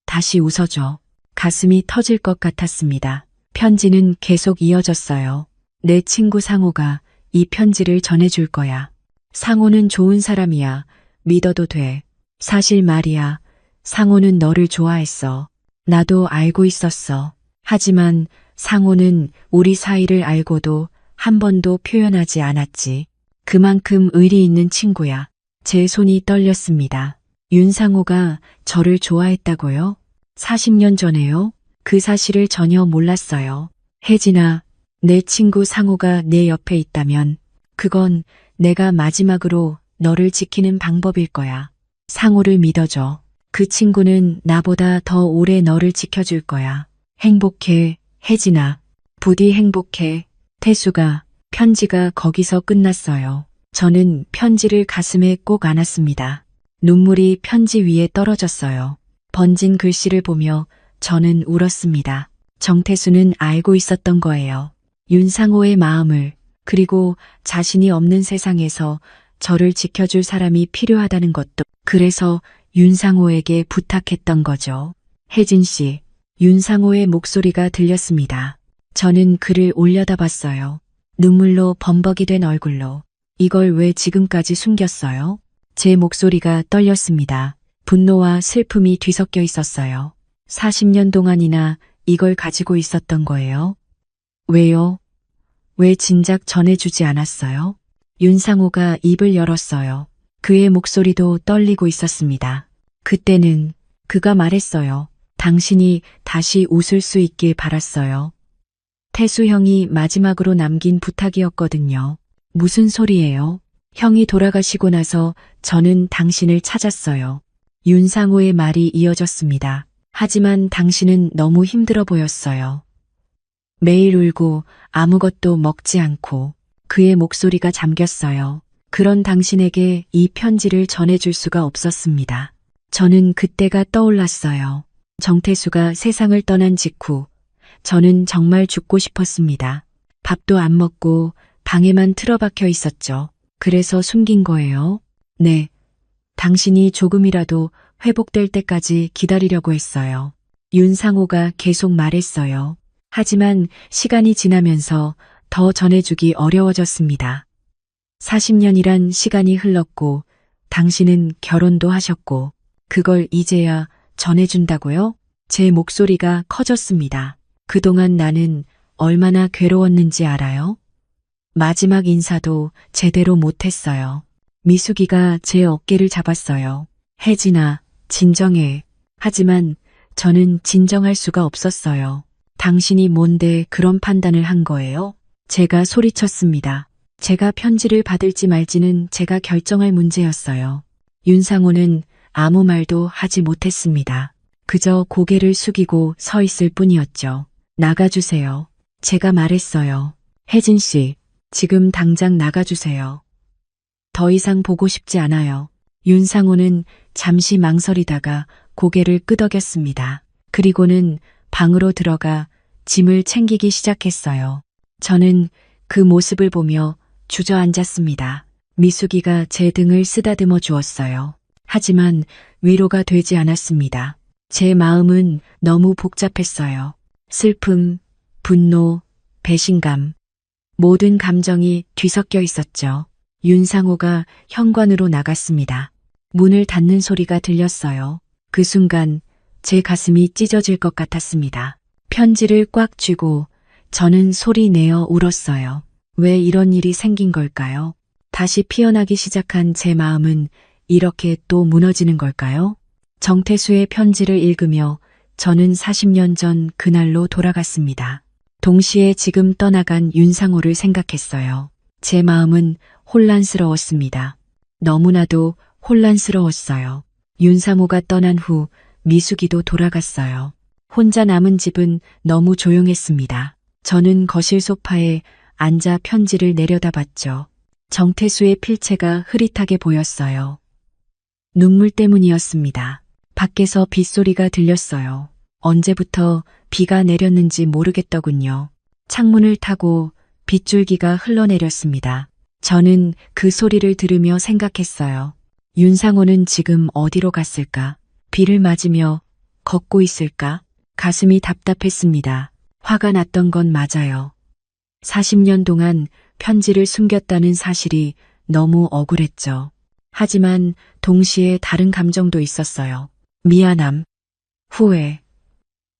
다시 웃어줘. 가슴이 터질 것 같았습니다. 편지는 계속 이어졌어요. 내 친구 상호가 이 편지를 전해줄 거야. 상호는 좋은 사람이야. 믿어도 돼. 사실 말이야. 상호는 너를 좋아했어. 나도 알고 있었어. 하지만 상호는 우리 사이를 알고도 한 번도 표현하지 않았지. 그만큼 의리 있는 친구야. 제 손이 떨렸습니다. 윤상호가 저를 좋아했다고요? 40년 전에요? 그 사실을 전혀 몰랐어요. 혜진아, 내 친구 상호가 내 옆에 있다면 그건 내가 마지막으로 너를 지키는 방법일 거야. 상호를 믿어줘. 그 친구는 나보다 더 오래 너를 지켜줄 거야. 행복해, 혜진아. 부디 행복해. 태수가 편지가 거기서 끝났어요. 저는 편지를 가슴에 꼭 안았습니다. 눈물이 편지 위에 떨어졌어요. 번진 글씨를 보며 저는 울었습니다. 정태수는 알고 있었던 거예요. 윤상호의 마음을, 그리고 자신이 없는 세상에서 저를 지켜줄 사람이 필요하다는 것도, 그래서 윤상호에게 부탁했던 거죠. 혜진 씨, 윤상호의 목소리가 들렸습니다. 저는 그를 올려다봤어요. 눈물로 범벅이 된 얼굴로. 이걸 왜 지금까지 숨겼어요? 제 목소리가 떨렸습니다. 분노와 슬픔이 뒤섞여 있었어요. 40년 동안이나 이걸 가지고 있었던 거예요? 왜요? 왜 진작 전해주지 않았어요? 윤상호가 입을 열었어요. 그의 목소리도 떨리고 있었습니다. 그때는 그가 말했어요. 당신이 다시 웃을 수 있길 바랐어요. 태수 형이 마지막으로 남긴 부탁이었거든요. 무슨 소리예요? 형이 돌아가시고 나서 저는 당신을 찾았어요. 윤상호의 말이 이어졌습니다. 하지만 당신은 너무 힘들어 보였어요. 매일 울고 아무것도 먹지 않고. 그의 목소리가 잠겼어요. 그런 당신에게 이 편지를 전해줄 수가 없었습니다. 저는 그때가 떠올랐어요. 정태수가 세상을 떠난 직후 저는 정말 죽고 싶었습니다. 밥도 안 먹고 방에만 틀어박혀 있었죠. 그래서 숨긴 거예요. 네. 당신이 조금이라도 회복될 때까지 기다리려고 했어요. 윤상호가 계속 말했어요. 하지만 시간이 지나면서 더 전해주기 어려워졌습니다. 40년이란 시간이 흘렀고 당신은 결혼도 하셨고 그걸 이제야 전해준다고요? 제 목소리가 커졌습니다. 그동안 나는 얼마나 괴로웠는지 알아요? 마지막 인사도 제대로 못했어요. 미숙이가 제 어깨를 잡았어요. 혜진아, 진정해. 하지만 저는 진정할 수가 없었어요. 당신이 뭔데 그런 판단을 한 거예요? 제가 소리쳤습니다. 제가 편지를 받을지 말지는 제가 결정할 문제였어요. 윤상호는 아무 말도 하지 못했습니다. 그저 고개를 숙이고 서 있을 뿐이었죠. 나가주세요. 제가 말했어요. 혜진 씨, 지금 당장 나가주세요. 더 이상 보고 싶지 않아요. 윤상호는 잠시 망설이다가 고개를 끄덕였습니다. 그리고는 방으로 들어가 짐을 챙기기 시작했어요. 저는 그 모습을 보며 주저앉았습니다. 미숙이가 제 등을 쓰다듬어 주었어요. 하지만 위로가 되지 않았습니다. 제 마음은 너무 복잡했어요. 슬픔, 분노, 배신감, 모든 감정이 뒤섞여 있었죠. 윤상호가 현관으로 나갔습니다. 문을 닫는 소리가 들렸어요. 그 순간 제 가슴이 찢어질 것 같았습니다. 편지를 꽉 쥐고 저는 소리 내어 울었어요. 왜 이런 일이 생긴 걸까요? 다시 피어나기 시작한 제 마음은 이렇게 또 무너지는 걸까요? 정태수의 편지를 읽으며 저는 40년 전 그날로 돌아갔습니다. 동시에 지금 떠나간 윤상호를 생각했어요. 제 마음은 혼란스러웠습니다. 너무나도 혼란스러웠어요. 윤상호가 떠난 후 미숙이도 돌아갔어요. 혼자 남은 집은 너무 조용했습니다. 저는 거실 소파에 앉아 편지를 내려다봤죠. 정태수의 필체가 흐릿하게 보였어요. 눈물 때문이었습니다. 밖에서 빗소리가 들렸어요. 언제부터 비가 내렸는지 모르겠더군요. 창문을 타고 빗줄기가 흘러내렸습니다. 저는 그 소리를 들으며 생각했어요. 윤상호는 지금 어디로 갔을까? 비를 맞으며 걷고 있을까? 가슴이 답답했습니다. 화가 났던 건 맞아요. 40년 동안 편지를 숨겼다는 사실이 너무 억울했죠. 하지만 동시에 다른 감정도 있었어요. 미안함, 후회,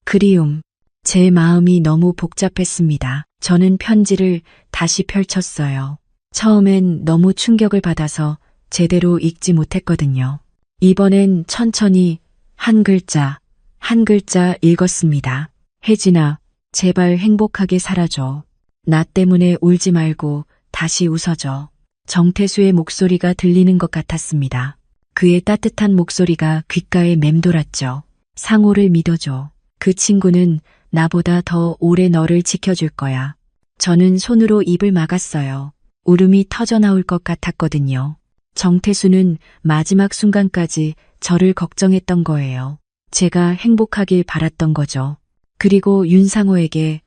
그리움. 제 마음이 너무 복잡했습니다. 저는 편지를 다시 펼쳤어요. 처음엔 너무 충격을 받아서 제대로 읽지 못했거든요. 이번엔 천천히 한 글자, 한 글자 읽었습니다. 혜진아, 제발 행복하게 살아줘. 나 때문에 울지 말고 다시 웃어줘. 정태수의 목소리가 들리는 것 같았습니다. 그의 따뜻한 목소리가 귓가에 맴돌았죠. 상호를 믿어줘. 그 친구는 나보다 더 오래 너를 지켜줄 거야. 저는 손으로 입을 막았어요. 울음이 터져나올 것 같았거든요. 정태수는 마지막 순간까지 저를 걱정했던 거예요. 제가 행복하길 바랐던 거죠. 그리고 윤상호에게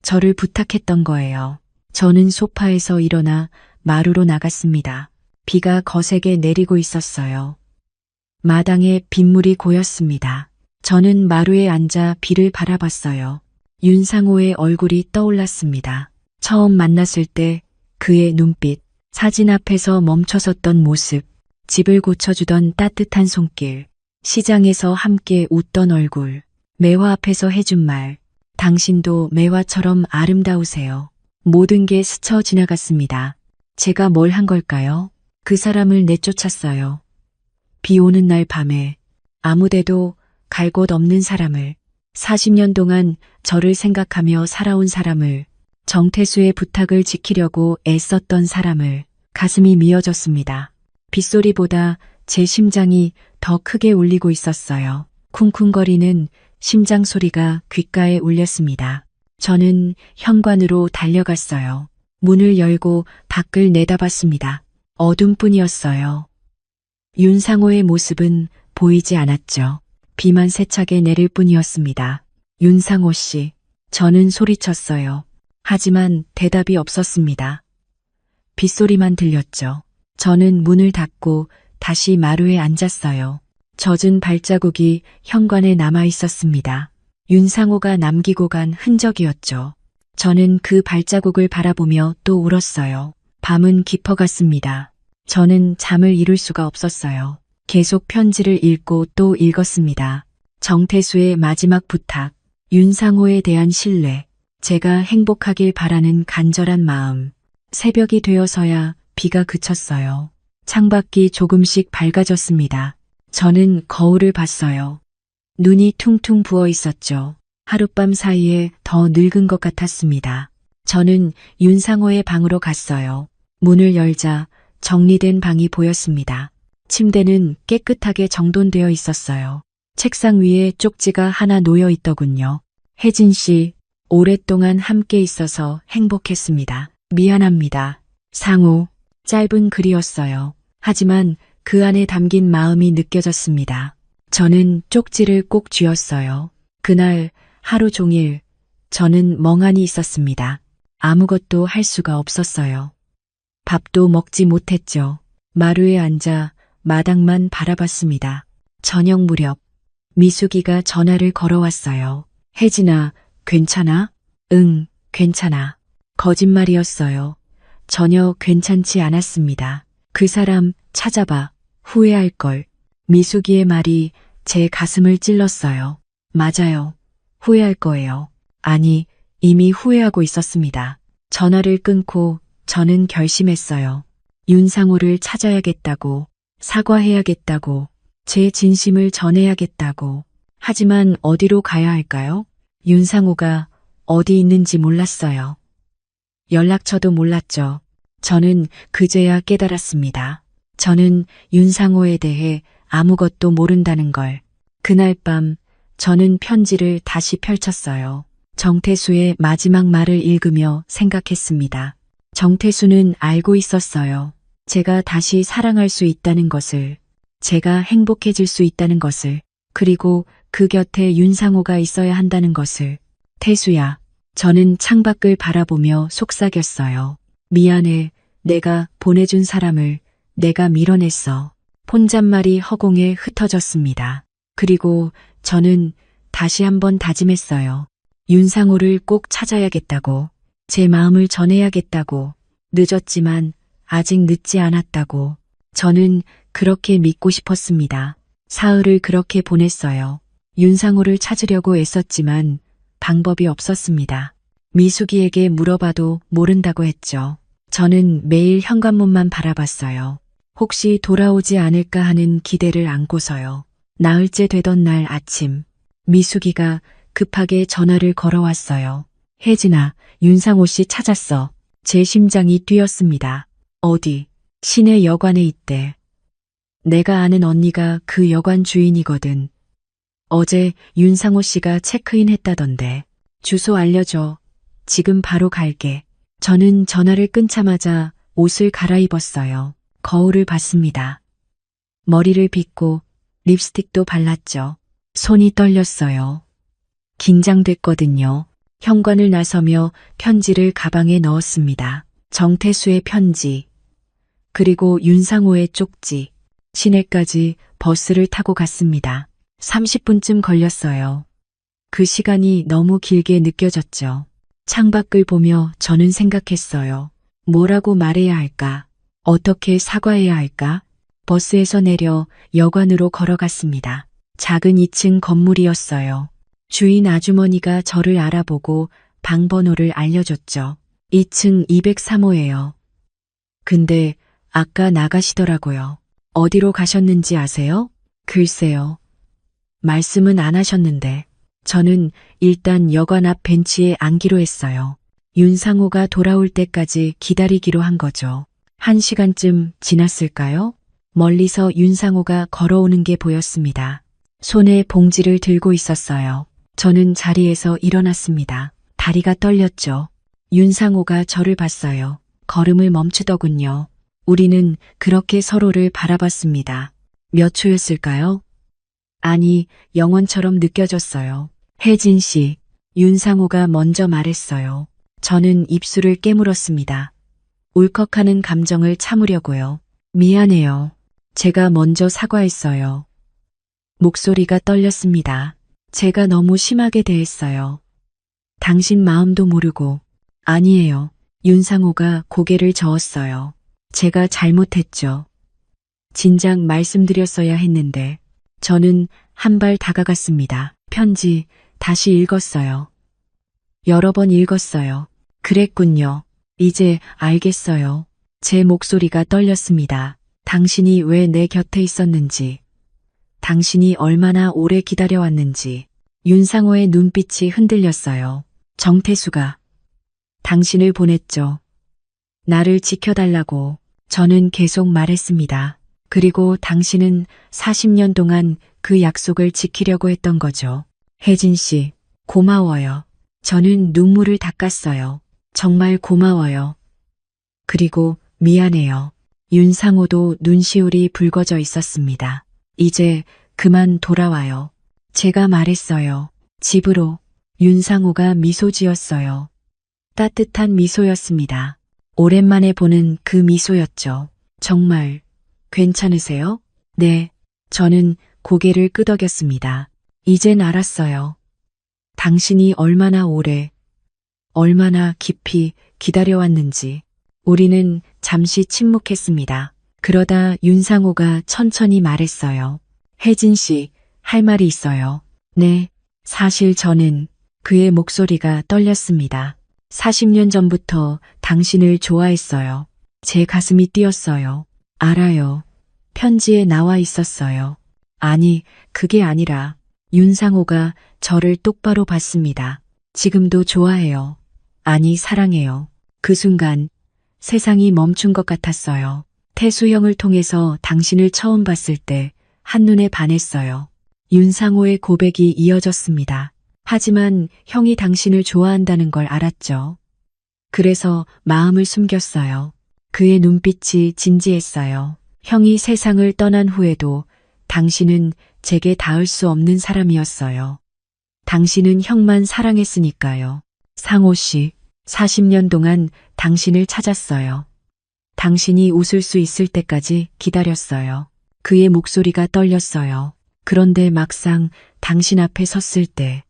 저를 부탁했던 거예요. 저는 소파에서 일어나 마루로 나갔습니다. 비가 거세게 내리고 있었어요. 마당에 빗물이 고였습니다. 저는 마루에 앉아 비를 바라봤어요. 윤상호의 얼굴이 떠올랐습니다. 처음 만났을 때 그의 눈빛, 사진 앞에서 멈춰섰던 모습, 집을 고쳐주던 따뜻한 손길, 시장에서 함께 웃던 얼굴, 매화 앞에서 해준 말, 당신도 매화처럼 아름다우세요. 모든 게 스쳐 지나갔습니다. 제가 뭘 한 걸까요? 그 사람을 내쫓았어요. 비 오는 날 밤에 아무데도 갈 곳 없는 사람을, 40년 동안 저를 생각하며 살아온 사람을, 정태수의 부탁을 지키려고 애썼던 사람을, 가슴이 미어졌습니다. 빗소리보다 제 심장이 더 크게 울리고 있었어요. 쿵쿵거리는 심장 소리가 귓가에 울렸습니다. 저는 현관으로 달려갔어요. 문을 열고 밖을 내다봤습니다. 어둠뿐이었어요. 윤상호의 모습은 보이지 않았죠. 비만 세차게 내릴 뿐이었습니다. 윤상호 씨, 저는 소리쳤어요. 하지만 대답이 없었습니다. 빗소리만 들렸죠. 저는 문을 닫고 다시 마루에 앉았어요. 젖은 발자국이 현관에 남아 있었습니다. 윤상호가 남기고 간 흔적이었죠. 저는 그 발자국을 바라보며 또 울었어요. 밤은 깊어갔습니다. 저는 잠을 이룰 수가 없었어요. 계속 편지를 읽고 또 읽었습니다. 정태수의 마지막 부탁, 윤상호에 대한 신뢰, 제가 행복하길 바라는 간절한 마음. 새벽이 되어서야 비가 그쳤어요. 창밖이 조금씩 밝아졌습니다. 저는 거울을 봤어요. 눈이 퉁퉁 부어 있었죠. 하룻밤 사이에 더 늙은 것 같았습니다. 저는 윤상호의 방으로 갔어요. 문을 열자 정리된 방이 보였습니다. 침대는 깨끗하게 정돈되어 있었어요. 책상 위에 쪽지가 하나 놓여 있더군요. 혜진 씨, 오랫동안 함께 있어서 행복했습니다. 미안합니다. 상호. 짧은 글이었어요. 하지만 그 안에 담긴 마음이 느껴졌습니다. 저는 쪽지를 꼭 쥐었어요. 그날 하루 종일 저는 멍하니 있었습니다. 아무것도 할 수가 없었어요. 밥도 먹지 못했죠. 마루에 앉아 마당만 바라봤습니다. 저녁 무렵 미숙이가 전화를 걸어왔어요. 혜진아, 괜찮아? 응, 괜찮아. 거짓말이었어요. 전혀 괜찮지 않았습니다. 그 사람 찾아봐. 후회할 걸. 미숙이의 말이 제 가슴을 찔렀어요. 맞아요. 후회할 거예요. 아니, 이미 후회하고 있었습니다. 전화를 끊고 저는 결심했어요. 윤상호를 찾아야겠다고, 사과해야겠다고, 제 진심을 전해야겠다고. 하지만 어디로 가야 할까요? 윤상호가 어디 있는지 몰랐어요. 연락처도 몰랐죠. 저는 그제야 깨달았습니다. 저는 윤상호에 대해 아무것도 모른다는 걸. 그날 밤 저는 편지를 다시 펼쳤어요. 정태수의 마지막 말을 읽으며 생각했습니다. 정태수는 알고 있었어요. 제가 다시 사랑할 수 있다는 것을, 제가 행복해질 수 있다는 것을, 그리고 그 곁에 윤상호가 있어야 한다는 것을. 태수야, 저는 창밖을 바라보며 속삭였어요. 미안해. 내가 보내준 사람을 내가 밀어냈어. 혼잣말이 허공에 흩어졌습니다. 그리고 저는 다시 한번 다짐했어요. 윤상호를 꼭 찾아야겠다고. 제 마음을 전해야겠다고. 늦었지만 아직 늦지 않았다고. 저는 그렇게 믿고 싶었습니다. 사흘을 그렇게 보냈어요. 윤상호를 찾으려고 애썼지만 방법이 없었습니다. 미숙이에게 물어봐도 모른다고 했죠. 저는 매일 현관문만 바라봤어요. 혹시 돌아오지 않을까 하는 기대를 안고서요. 나흘째 되던 날 아침, 미숙이가 급하게 전화를 걸어왔어요. 혜진아, 윤상호 씨 찾았어. 제 심장이 뛰었습니다. 어디? 시내 여관에 있대. 내가 아는 언니가 그 여관 주인이거든. 어제 윤상호 씨가 체크인 했다던데. 주소 알려줘. 지금 바로 갈게. 저는 전화를 끊자마자 옷을 갈아입었어요. 거울을 봤습니다. 머리를 빗고 립스틱도 발랐죠. 손이 떨렸어요. 긴장됐거든요. 현관을 나서며 편지를 가방에 넣었습니다. 정태수의 편지, 그리고 윤상호의 쪽지. 시내까지 버스를 타고 갔습니다. 30분쯤 걸렸어요. 그 시간이 너무 길게 느껴졌죠. 창밖을 보며 저는 생각했어요. 뭐라고 말해야 할까? 어떻게 사과해야 할까? 버스에서 내려 여관으로 걸어갔습니다. 작은 2층 건물이었어요. 주인 아주머니가 저를 알아보고 방 번호를 알려줬죠. 2층 203호예요. 근데 아까 나가시더라고요. 어디로 가셨는지 아세요? 글쎄요. 말씀은 안 하셨는데. 저는 일단 여관 앞 벤치에 앉기로 했어요. 윤상호가 돌아올 때까지 기다리기로 한 거죠. 1시간쯤 지났을까요? 멀리서 윤상호가 걸어오는 게 보였습니다. 손에 봉지를 들고 있었어요. 저는 자리에서 일어났습니다. 다리가 떨렸죠. 윤상호가 저를 봤어요. 걸음을 멈추더군요. 우리는 그렇게 서로를 바라봤습니다. 몇 초였을까요? 아니, 영원처럼 느껴졌어요. 혜진 씨, 윤상호가 먼저 말했어요. 저는 입술을 깨물었습니다. 울컥하는 감정을 참으려고요. 미안해요. 제가 먼저 사과했어요. 목소리가 떨렸습니다. 제가 너무 심하게 대했어요. 당신 마음도 모르고. 아니에요. 윤상호가 고개를 저었어요. 제가 잘못했죠. 진작 말씀드렸어야 했는데. 저는 한 발 다가갔습니다. 편지 다시 읽었어요. 여러 번 읽었어요. 그랬군요. 이제 알겠어요. 제 목소리가 떨렸습니다. 당신이 왜 내 곁에 있었는지, 당신이 얼마나 오래 기다려왔는지. 윤상호의 눈빛이 흔들렸어요. 정태수가 당신을 보냈죠. 나를 지켜달라고. 저는 계속 말했습니다. 그리고 당신은 40년 동안 그 약속을 지키려고 했던 거죠. 혜진 씨, 고마워요. 저는 눈물을 닦았어요. 정말 고마워요. 그리고 미안해요. 윤상호도 눈시울이 붉어져 있었습니다. 이제 그만 돌아와요. 제가 말했어요. 집으로. 윤상호가 미소 지었어요. 따뜻한 미소였습니다. 오랜만에 보는 그 미소였죠. 정말 괜찮으세요? 네. 저는 고개를 끄덕였습니다. 이젠 알았어요. 당신이 얼마나 오래, 얼마나 깊이 기다려왔는지. 우리는 잠시 침묵했습니다. 그러다 윤상호가 천천히 말했어요. 혜진 씨, 할 말이 있어요. 네. 사실 저는. 그의 목소리가 떨렸습니다. 40년 전부터 당신을 좋아했어요. 제 가슴이 뛰었어요. 알아요. 편지에 나와 있었어요. 아니, 그게 아니라. 윤상호가 저를 똑바로 봤습니다. 지금도 좋아해요. 아니, 사랑해요. 그 순간 세상이 멈춘 것 같았어요. 태수 형을 통해서 당신을 처음 봤을 때 한눈에 반했어요. 윤상호의 고백이 이어졌습니다. 하지만 형이 당신을 좋아한다는 걸 알았죠. 그래서 마음을 숨겼어요. 그의 눈빛이 진지했어요. 형이 세상을 떠난 후에도 당신은 제게 닿을 수 없는 사람이었어요. 당신은 형만 사랑했으니까요. 상호 씨, 40년 동안 당신을 찾았어요. 당신이 웃을 수 있을 때까지 기다렸어요. 그의 목소리가 떨렸어요. 그런데 막상 당신 앞에 섰을 때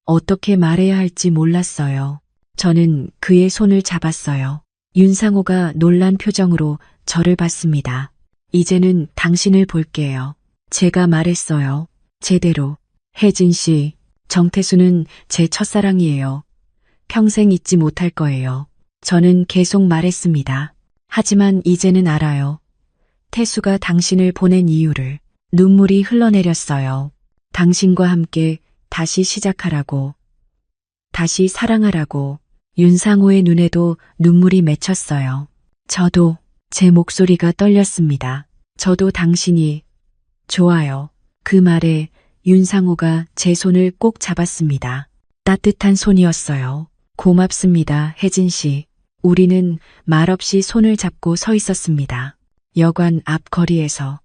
어떻게 말해야 할지 몰랐어요. 저는 그의 손을 잡았어요. 윤상호가 놀란 표정으로 저를 봤습니다. 이제는 당신을 볼게요. 제가 말했어요. 제대로. 혜진 씨, 정태수는 제 첫사랑이에요. 평생 잊지 못할 거예요. 저는 계속 말했습니다. 하지만 이제는 알아요. 태수가 당신을 보낸 이유를. 눈물이 흘러내렸어요. 당신과 함께 다시 시작하라고. 다시 사랑하라고. 윤상호의 눈에도 눈물이 맺혔어요. 저도 제 목소리가 떨렸습니다. 저도 당신이 좋아요. 그 말에 윤상호가 제 손을 꼭 잡았습니다. 따뜻한 손이었어요. 고맙습니다, 혜진 씨. 우리는 말없이 손을 잡고 서 있었습니다. 여관 앞 거리에서.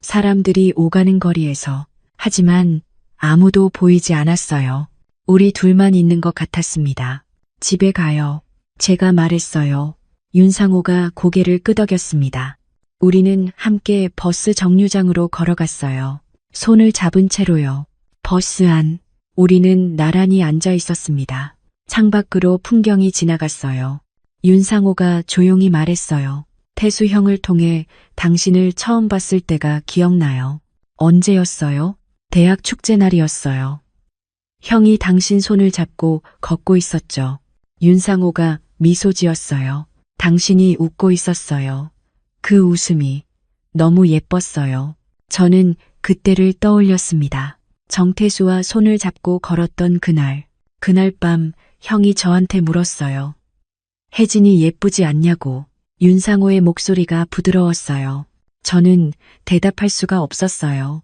사람들이 오가는 거리에서. 하지만 아무도 보이지 않았어요. 우리 둘만 있는 것 같았습니다. 집에 가요. 제가 말했어요. 윤상호가 고개를 끄덕였습니다. 우리는 함께 버스 정류장으로 걸어갔어요. 손을 잡은 채로요. 버스 안. 우리는 나란히 앉아 있었습니다. 창밖으로 풍경이 지나갔어요. 윤상호가 조용히 말했어요. 태수 형을 통해 당신을 처음 봤을 때가 기억나요. 언제였어요? 대학 축제 날이었어요. 형이 당신 손을 잡고 걷고 있었죠. 윤상호가 미소 지었어요. 당신이 웃고 있었어요. 그 웃음이 너무 예뻤어요. 저는 그때를 떠올렸습니다. 정태수와 손을 잡고 걸었던 그날. 그날 밤 형이 저한테 물었어요. 혜진이 예쁘지 않냐고. 윤상호의 목소리가 부드러웠어요. 저는 대답할 수가 없었어요.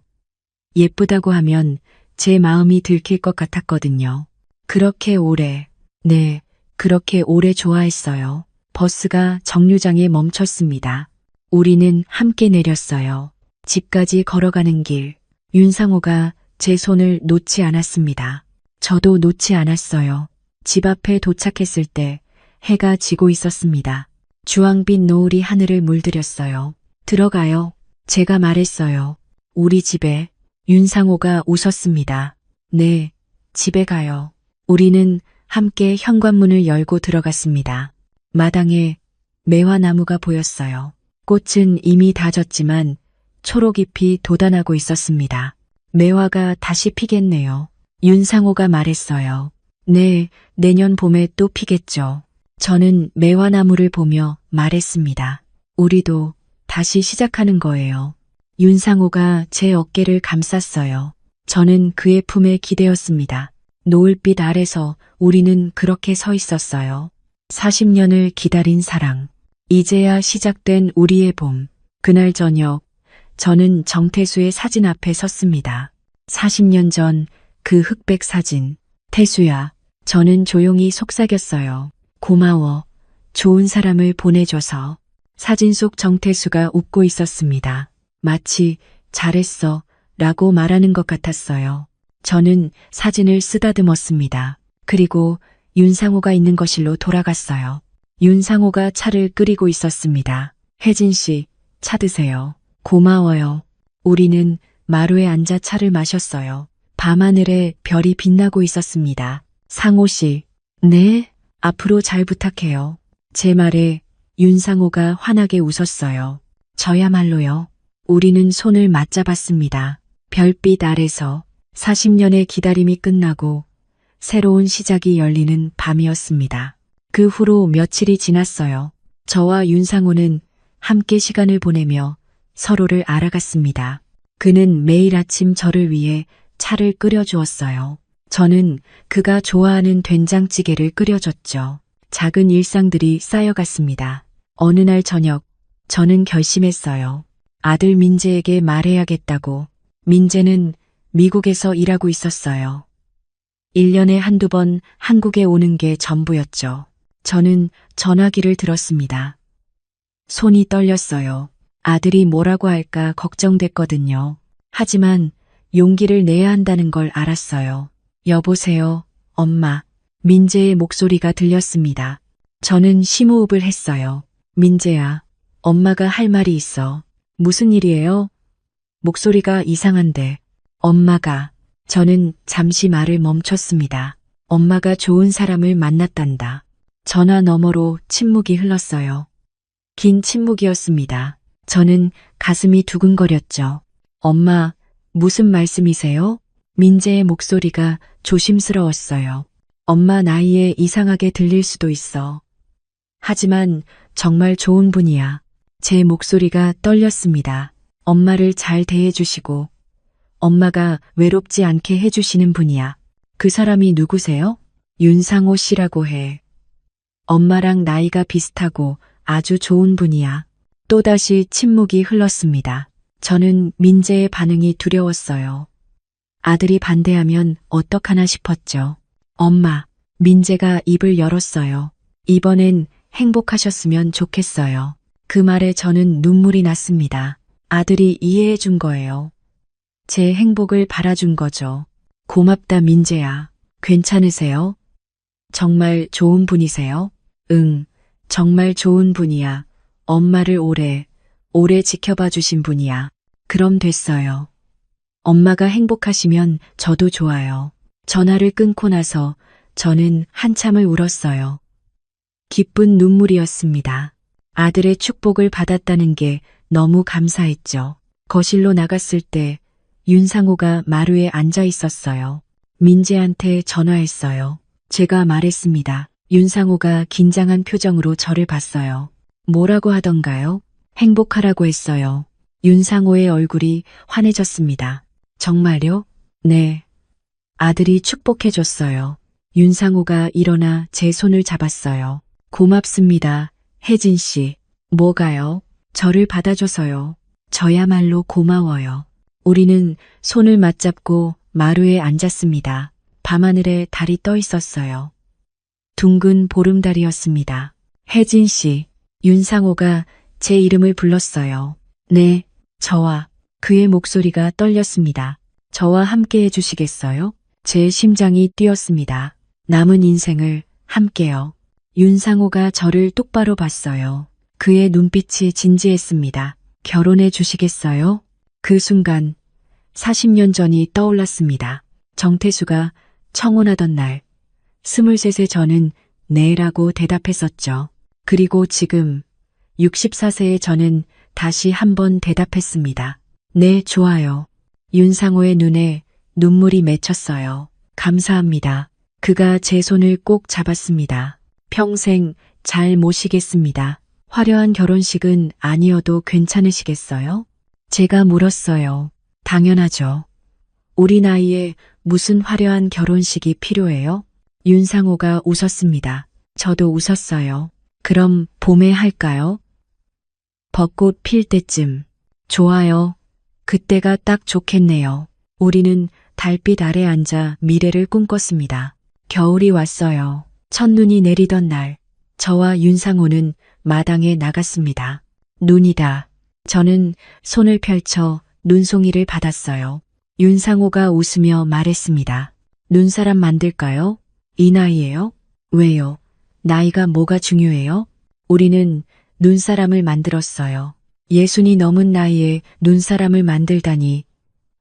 예쁘다고 하면 제 마음이 들킬 것 같았거든요. 그렇게 오래, 네, 그렇게 오래 좋아했어요. 버스가 정류장에 멈췄습니다. 우리는 함께 내렸어요. 집까지 걸어가는 길, 윤상호가 제 손을 놓지 않았습니다. 저도 놓지 않았어요. 집 앞에 도착했을 때 해가 지고 있었습니다. 주황빛 노을이 하늘을 물들였어요. 들어가요. 제가 말했어요. 우리 집에. 윤상호가 웃었습니다. 네, 집에 가요. 우리는 함께 현관문을 열고 들어갔습니다. 마당에 매화나무가 보였어요. 꽃은 이미 다 졌지만 초록잎이 돋아나고 있었습니다. 매화가 다시 피겠네요. 윤상호가 말했어요. 네, 내년 봄에 또 피겠죠. 저는 매화나무를 보며 말했습니다. 우리도 다시 시작하는 거예요. 윤상호가 제 어깨를 감쌌어요. 저는 그의 품에 기대었습니다. 노을빛 아래서 우리는 그렇게 서 있었어요. 40년을 기다린 사랑. 이제야 시작된 우리의 봄. 그날 저녁, 저는 정태수의 사진 앞에 섰습니다. 40년 전 그 흑백 사진. 태수야, 저는 조용히 속삭였어요. 고마워. 좋은 사람을 보내줘서. 사진 속 정태수가 웃고 있었습니다. 마치 잘했어 라고 말하는 것 같았어요. 저는 사진을 쓰다듬었습니다. 그리고 윤상호가 있는 거실로 돌아갔어요. 윤상호가 차를 끓이고 있었습니다. 혜진 씨, 차 드세요. 고마워요. 우리는 마루에 앉아 차를 마셨어요. 밤하늘에 별이 빛나고 있었습니다. 상호 씨, 네, 앞으로 잘 부탁해요. 제 말에 윤상호가 환하게 웃었어요. 저야말로요. 우리는 손을 맞잡았습니다. 별빛 아래서 40년의 기다림이 끝나고 새로운 시작이 열리는 밤이었습니다. 그 후로 며칠이 지났어요. 저와 윤상호는 함께 시간을 보내며 서로를 알아갔습니다. 그는 매일 아침 저를 위해 차를 끓여주었어요. 저는 그가 좋아하는 된장찌개를 끓여줬죠. 작은 일상들이 쌓여갔습니다. 어느 날 저녁, 저는 결심했어요. 아들 민재에게 말해야겠다고. 민재는 미국에서 일하고 있었어요. 1년에 한두 번 한국에 오는 게 전부였죠. 저는 전화기를 들었습니다. 손이 떨렸어요. 아들이 뭐라고 할까 걱정됐거든요. 하지만 용기를 내야 한다는 걸 알았어요. 여보세요, 엄마. 민재의 목소리가 들렸습니다. 저는 심호흡을 했어요. 민재야, 엄마가 할 말이 있어. 무슨 일이에요? 목소리가 이상한데. 엄마가. 저는 잠시 말을 멈췄습니다. 엄마가 좋은 사람을 만났단다. 전화 너머로 침묵이 흘렀어요. 긴 침묵이었습니다. 저는 가슴이 두근거렸죠. 엄마, 무슨 말씀이세요? 민재의 목소리가 조심스러웠어요. 엄마 나이에 이상하게 들릴 수도 있어. 하지만 정말 좋은 분이야. 제 목소리가 떨렸습니다. 엄마를 잘 대해주시고 엄마가 외롭지 않게 해주시는 분이야. 그 사람이 누구세요? 윤상호 씨라고 해. 엄마랑 나이가 비슷하고 아주 좋은 분이야. 또다시 침묵이 흘렀습니다. 저는 민재의 반응이 두려웠어요. 아들이 반대하면 어떡하나 싶었죠. 엄마, 민재가 입을 열었어요. 이번엔 행복하셨으면 좋겠어요. 그 말에 저는 눈물이 났습니다. 아들이 이해해 준 거예요. 제 행복을 바라준 거죠. 고맙다 민재야. 괜찮으세요? 정말 좋은 분이세요? 응, 정말 좋은 분이야. 엄마를 오래 지켜봐 주신 분이야. 그럼 됐어요. 엄마가 행복하시면 저도 좋아요. 전화를 끊고 나서 저는 한참을 울었어요. 기쁜 눈물이었습니다. 아들의 축복을 받았다는 게 너무 감사했죠. 거실로 나갔을 때 윤상호가 마루에 앉아 있었어요. 민재한테 전화했어요. 제가 말했습니다. 윤상호가 긴장한 표정으로 저를 봤어요. 뭐라고 하던가요? 행복하라고 했어요. 윤상호의 얼굴이 환해졌습니다. 정말요? 네. 아들이 축복해줬어요. 윤상호가 일어나 제 손을 잡았어요. 고맙습니다. 혜진 씨. 뭐가요? 저를 받아줘서요. 저야말로 고마워요. 우리는 손을 맞잡고 마루에 앉았습니다. 밤하늘에 달이 떠 있었어요. 둥근 보름달이었습니다. 혜진 씨, 윤상호가 제 이름을 불렀어요. 네, 저와. 그의 목소리가 떨렸습니다. 저와 함께 해주시겠어요? 제 심장이 뛰었습니다. 남은 인생을 함께요. 윤상호가 저를 똑바로 봤어요. 그의 눈빛이 진지했습니다. 결혼해 주시겠어요? 그 순간 40년 전이 떠올랐습니다. 정태수가 청혼하던 날 23세 저는 네라고 대답했었죠. 그리고 지금 64세의 저는 다시 한번 대답했습니다. 네, 좋아요. 윤상호의 눈에 눈물이 맺혔어요. 감사합니다. 그가 제 손을 꼭 잡았습니다. 평생 잘 모시겠습니다. 화려한 결혼식은 아니어도 괜찮으시겠어요? 제가 물었어요. 당연하죠. 우리 나이에 무슨 화려한 결혼식이 필요해요? 윤상호가 웃었습니다. 저도 웃었어요. 그럼 봄에 할까요? 벚꽃 필 때쯤. 좋아요. 그때가 딱 좋겠네요. 우리는 달빛 아래 앉아 미래를 꿈꿨습니다. 겨울이 왔어요. 첫눈이 내리던 날, 저와 윤상호는 마당에 나갔습니다. 눈이다. 저는 손을 펼쳐 눈송이를 받았어요. 윤상호가 웃으며 말했습니다. 눈사람 만들까요? 이 나이에요? 왜요? 나이가 뭐가 중요해요? 우리는 눈사람을 만들었어요. 60이 넘은 나이에 눈사람을 만들다니.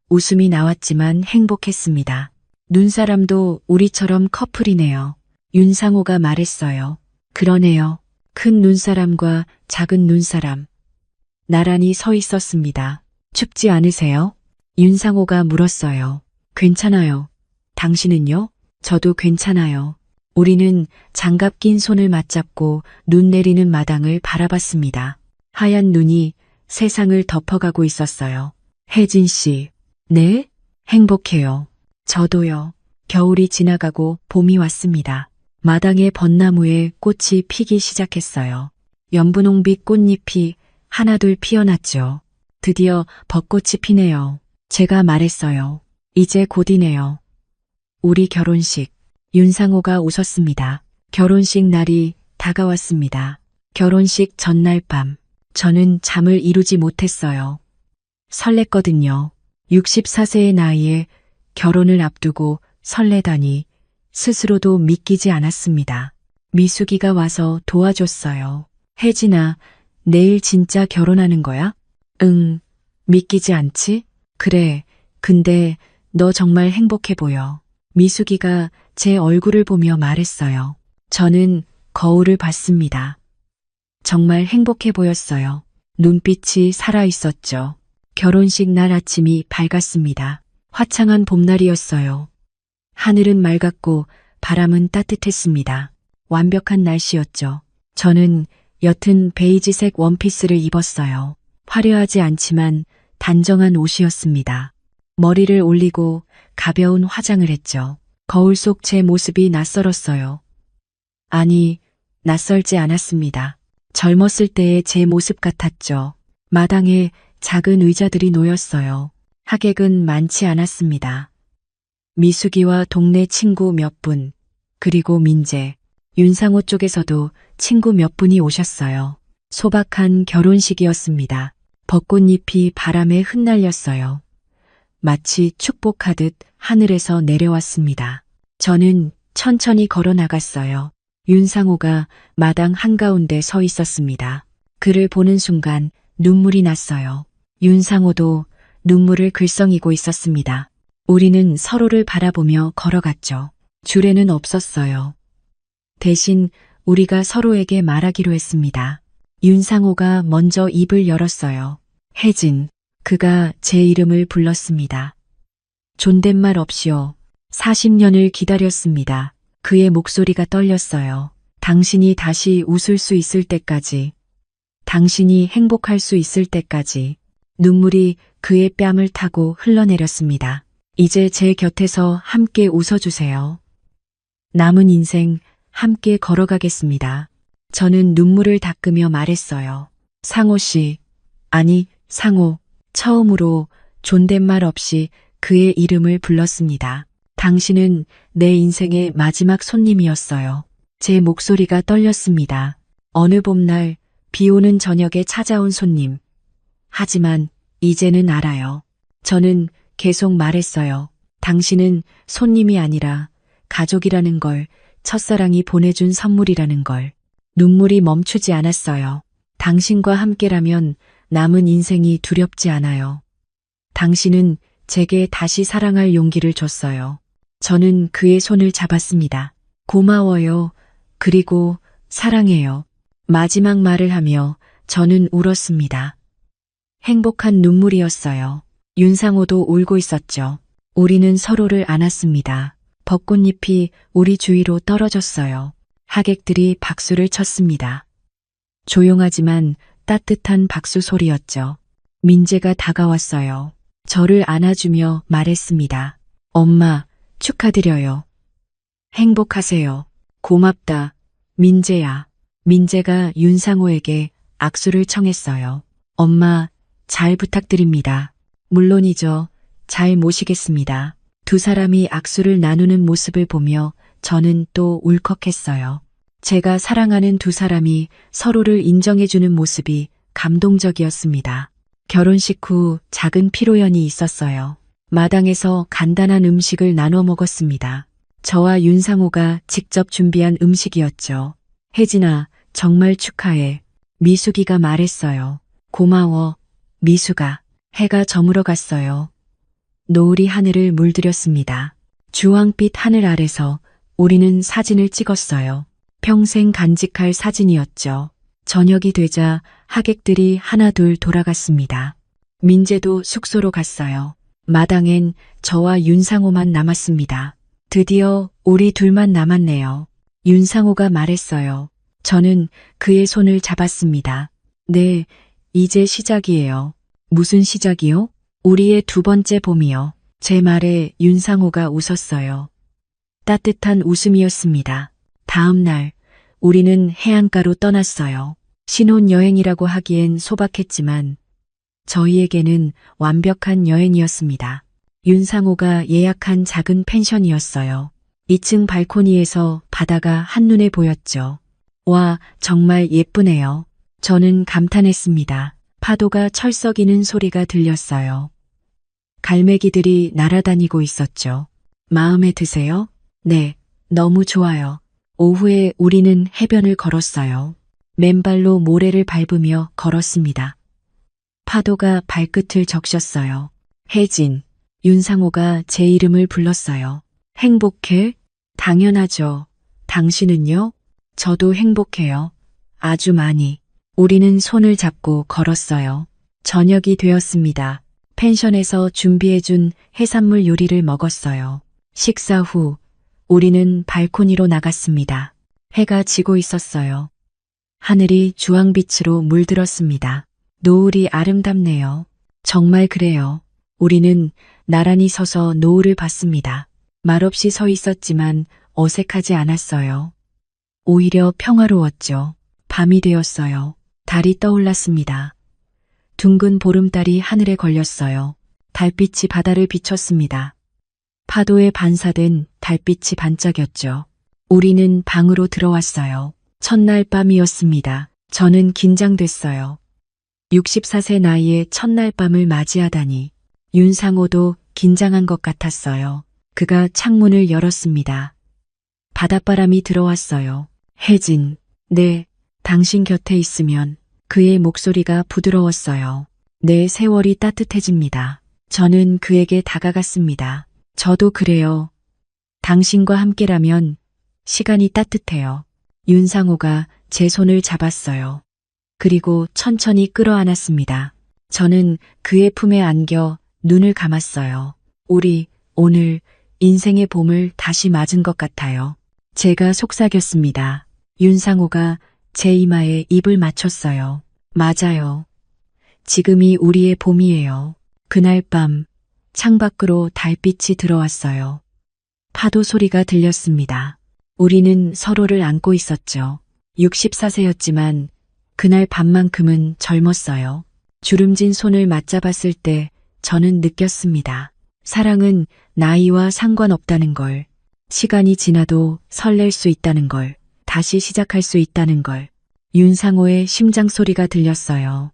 웃음이 나왔지만 행복했습니다. 눈사람도 우리처럼 커플이네요. 윤상호가 말했어요. 그러네요. 큰 눈사람과 작은 눈사람. 나란히 서 있었습니다. 춥지 않으세요? 윤상호가 물었어요. 괜찮아요. 당신은요? 저도 괜찮아요. 우리는 장갑 낀 손을 맞잡고 눈 내리는 마당을 바라봤습니다. 하얀 눈이 세상을 덮어가고 있었어요. 혜진 씨. 네? 행복해요. 저도요. 겨울이 지나가고 봄이 왔습니다. 마당의 벚나무에 꽃이 피기 시작했어요. 연분홍빛 꽃잎이 하나둘 피어났죠. 드디어 벚꽃이 피네요. 제가 말했어요. 이제 곧이네요. 우리 결혼식. 윤상호가 웃었습니다. 결혼식 날이 다가왔습니다. 결혼식 전날 밤. 저는 잠을 이루지 못했어요. 설렜거든요. 64세의 나이에 결혼을 앞두고 설레다니 스스로도 믿기지 않았습니다. 미숙이가 와서 도와줬어요. 혜진아, 내일 진짜 결혼하는 거야? 응, 믿기지 않지? 그래, 근데 너 정말 행복해 보여. 미숙이가 제 얼굴을 보며 말했어요. 저는 거울을 봤습니다. 정말 행복해 보였어요. 눈빛이 살아 있었죠. 결혼식 날 아침이 밝았습니다. 화창한 봄날이었어요. 하늘은 맑았고 바람은 따뜻했습니다. 완벽한 날씨였죠. 저는 옅은 베이지색 원피스를 입었어요. 화려하지 않지만 단정한 옷이었습니다. 머리를 올리고 가벼운 화장을 했죠. 거울 속 제 모습이 낯설었어요. 아니, 낯설지 않았습니다. 젊었을 때의 제 모습 같았죠. 마당에 작은 의자들이 놓였어요. 하객은 많지 않았습니다. 미숙이와 동네 친구 몇 분, 그리고 민재, 윤상호 쪽에서도 친구 몇 분이 오셨어요. 소박한 결혼식이었습니다. 벚꽃잎이 바람에 흩날렸어요. 마치 축복하듯 하늘에서 내려왔습니다. 저는 천천히 걸어 나갔어요. 윤상호가 마당 한가운데 서 있었습니다. 그를 보는 순간 눈물이 났어요. 윤상호도 눈물을 글썽이고 있었습니다. 우리는 서로를 바라보며 걸어갔죠. 주례는 없었어요. 대신 우리가 서로에게 말하기로 했습니다. 윤상호가 먼저 입을 열었어요. 혜진, 그가 제 이름을 불렀습니다. 존댓말 없이요. 40년을 기다렸습니다. 그의 목소리가 떨렸어요. 당신이 다시 웃을 수 있을 때까지, 당신이 행복할 수 있을 때까지. 눈물이 그의 뺨을 타고 흘러내렸습니다. 이제 제 곁에서 함께 웃어주세요. 남은 인생 함께 걸어가겠습니다. 저는 눈물을 닦으며 말했어요. 상호 씨, 아니, 상호. 처음으로 존댓말 없이 그의 이름을 불렀습니다. 당신은 내 인생의 마지막 손님이었어요. 제 목소리가 떨렸습니다. 어느 봄날 비 오는 저녁에 찾아온 손님. 하지만 이제는 알아요. 저는 계속 말했어요. 당신은 손님이 아니라 가족이라는 걸, 첫사랑이 보내준 선물이라는 걸. 눈물이 멈추지 않았어요. 당신과 함께라면 남은 인생이 두렵지 않아요. 당신은 제게 다시 사랑할 용기를 줬어요. 저는 그의 손을 잡았습니다. 고마워요. 그리고 사랑해요. 마지막 말을 하며 저는 울었습니다. 행복한 눈물이었어요. 윤상호도 울고 있었죠. 우리는 서로를 안았습니다. 벚꽃잎이 우리 주위로 떨어졌어요. 하객들이 박수를 쳤습니다. 조용하지만 따뜻한 박수 소리였죠. 민재가 다가왔어요. 저를 안아주며 말했습니다. 엄마, 축하드려요. 행복하세요. 고맙다, 민재야. 민재가 윤상호에게 악수를 청했어요. 엄마, 잘 부탁드립니다. 물론이죠. 잘 모시겠습니다. 두 사람이 악수를 나누는 모습을 보며 저는 또 울컥했어요. 제가 사랑하는 두 사람이 서로를 인정해주는 모습이 감동적이었습니다. 결혼식 후 작은 피로연이 있었어요. 마당에서 간단한 음식을 나눠 먹었습니다. 저와 윤상호가 직접 준비한 음식이었죠. 혜진아, 정말 축하해. 미숙이가 말했어요. 고마워, 미숙아. 해가 저물어 갔어요. 노을이 하늘을 물들였습니다. 주황빛 하늘 아래서 우리는 사진을 찍었어요. 평생 간직할 사진이었죠. 저녁이 되자 하객들이 하나둘 돌아갔습니다. 민재도 숙소로 갔어요. 마당엔 저와 윤상호만 남았습니다. 드디어 우리 둘만 남았네요. 윤상호가 말했어요. 저는 그의 손을 잡았습니다. 네, 이제 시작이에요. 무슨 시작이요? 우리의 두 번째 봄이요. 제 말에 윤상호가 웃었어요. 따뜻한 웃음이었습니다. 다음 날 우리는 해안가로 떠났어요. 신혼여행이라고 하기엔 소박했지만 저희에게는 완벽한 여행이었습니다. 윤상호가 예약한 작은 펜션이었어요. 2층 발코니에서 바다가 한눈에 보였죠. 와, 정말 예쁘네요. 저는 감탄했습니다. 파도가 철썩이는 소리가 들렸어요. 갈매기들이 날아다니고 있었죠. 마음에 드세요? 네, 너무 좋아요. 오후에 우리는 해변을 걸었어요. 맨발로 모래를 밟으며 걸었습니다. 파도가 발끝을 적셨어요. 혜진, 윤상호가 제 이름을 불렀어요. 행복해? 당연하죠. 당신은요? 저도 행복해요. 아주 많이. 우리는 손을 잡고 걸었어요. 저녁이 되었습니다. 펜션에서 준비해준 해산물 요리를 먹었어요. 식사 후 우리는 발코니로 나갔습니다. 해가 지고 있었어요. 하늘이 주황빛으로 물들었습니다. 노을이 아름답네요. 정말 그래요. 우리는 나란히 서서 노을을 봤습니다. 말없이 서 있었지만 어색하지 않았어요. 오히려 평화로웠죠. 밤이 되었어요. 달이 떠올랐습니다. 둥근 보름달이 하늘에 걸렸어요. 달빛이 바다를 비췄습니다. 파도에 반사된 달빛이 반짝였죠. 우리는 방으로 들어왔어요. 첫날 밤이었습니다. 저는 긴장됐어요. 64세 나이에 첫날 밤을 맞이하다니. 윤상호도 긴장한 것 같았어요. 그가 창문을 열었습니다. 바닷바람이 들어왔어요. 혜진, 네, 당신 곁에 있으면. 그의 목소리가 부드러웠어요. 내 세월이 따뜻해집니다. 저는 그에게 다가갔습니다. 저도 그래요. 당신과 함께라면 시간이 따뜻해요. 윤상호가 제 손을 잡았어요. 그리고 천천히 끌어안았습니다. 저는 그의 품에 안겨 눈을 감았어요. 우리 오늘 인생의 봄을 다시 맞은 것 같아요. 제가 속삭였습니다. 윤상호가 제 이마에 입을 맞췄어요. 맞아요. 지금이 우리의 봄이에요. 그날 밤 창밖으로 달빛이 들어왔어요. 파도 소리가 들렸습니다. 우리는 서로를 안고 있었죠. 64세였지만 그날 밤만큼은 젊었어요. 주름진 손을 맞잡았을 때 저는 느꼈습니다. 사랑은 나이와 상관없다는 걸, 시간이 지나도 설렐 수 있다는 걸, 다시 시작할 수 있다는 걸. 윤상호의 심장 소리가 들렸어요.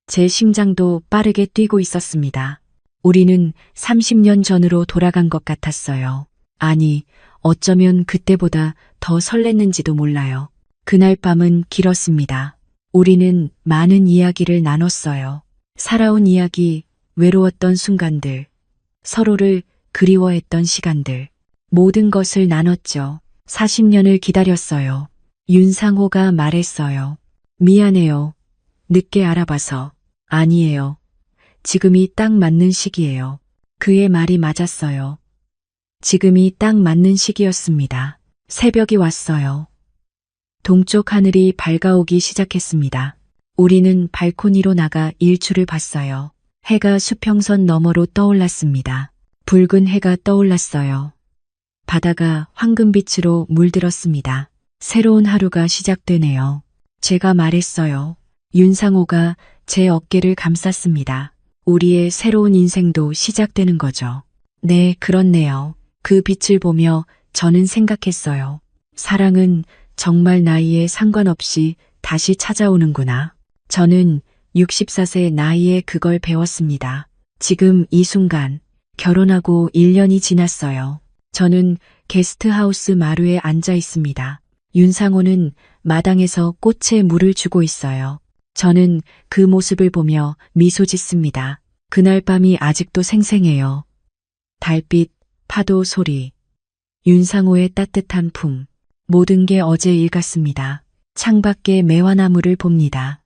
제 심장도 빠르게 뛰고 있었습니다. 우리는 30년 전으로 돌아간 것 같았어요. 아니, 어쩌면 그때보다 더 설렜는지도 몰라요. 그날 밤은 길었습니다. 우리는 많은 이야기를 나눴어요. 살아온 이야기, 외로웠던 순간들, 서로를 그리워했던 시간들, 모든 것을 나눴죠. 40년을 기다렸어요. 윤상호가 말했어요. 미안해요. 늦게 알아봐서. 아니에요. 지금이 딱 맞는 시기예요. 그의 말이 맞았어요. 지금이 딱 맞는 시기였습니다. 새벽이 왔어요. 동쪽 하늘이 밝아오기 시작했습니다. 우리는 발코니로 나가 일출을 봤어요. 해가 수평선 너머로 떠올랐습니다. 붉은 해가 떠올랐어요. 바다가 황금빛으로 물들었습니다. 새로운 하루가 시작되네요. 제가 말했어요. 윤상호가 제 어깨를 감쌌습니다. 우리의 새로운 인생도 시작되는 거죠. 네, 그렇네요. 그 빛을 보며 저는 생각했어요. 사랑은 정말 나이에 상관없이 다시 찾아오는구나. 저는 64세 나이에 그걸 배웠습니다. 지금 이 순간 결혼하고 1년이 지났어요. 저는 게스트하우스 마루에 앉아 있습니다. 윤상호는 마당에서 꽃에 물을 주고 있어요. 저는 그 모습을 보며 미소 짓습니다. 그날 밤이 아직도 생생해요. 달빛, 파도 소리, 윤상호의 따뜻한 품, 모든 게 어제 일 같습니다. 창밖에 매화나무를 봅니다.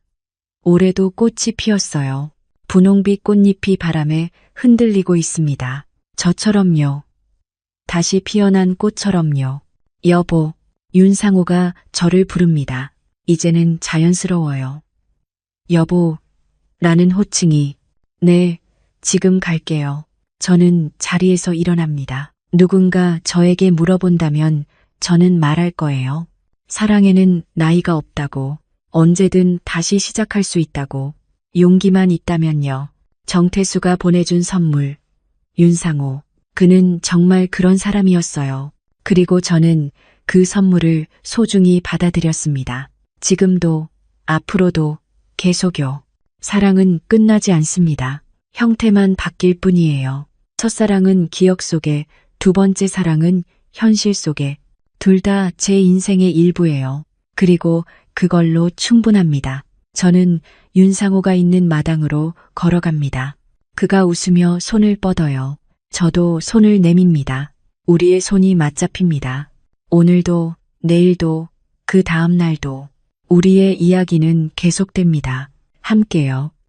올해도 꽃이 피었어요. 분홍빛 꽃잎이 바람에 흔들리고 있습니다. 저처럼요. 다시 피어난 꽃처럼요. 여보, 윤상호가 저를 부릅니다. 이제는 자연스러워요. 여보, 라는 호칭이. 네, 지금 갈게요. 저는 자리에서 일어납니다. 누군가 저에게 물어본다면 저는 말할 거예요. 사랑에는 나이가 없다고, 언제든 다시 시작할 수 있다고, 용기만 있다면요. 정태수가 보내준 선물. 윤상호. 그는 정말 그런 사람이었어요. 그리고 저는 그 선물을 소중히 받아들였습니다. 지금도, 앞으로도, 계속요. 사랑은 끝나지 않습니다. 형태만 바뀔 뿐이에요. 첫사랑은 기억 속에, 두 번째 사랑은 현실 속에, 둘 다 제 인생의 일부예요. 그리고 그걸로 충분합니다. 저는 윤상호가 있는 마당으로 걸어갑니다. 그가 웃으며 손을 뻗어요. 저도 손을 내밉니다. 우리의 손이 맞잡힙니다. 오늘도, 내일도, 그 다음 날도 우리의 이야기는 계속됩니다. 함께요.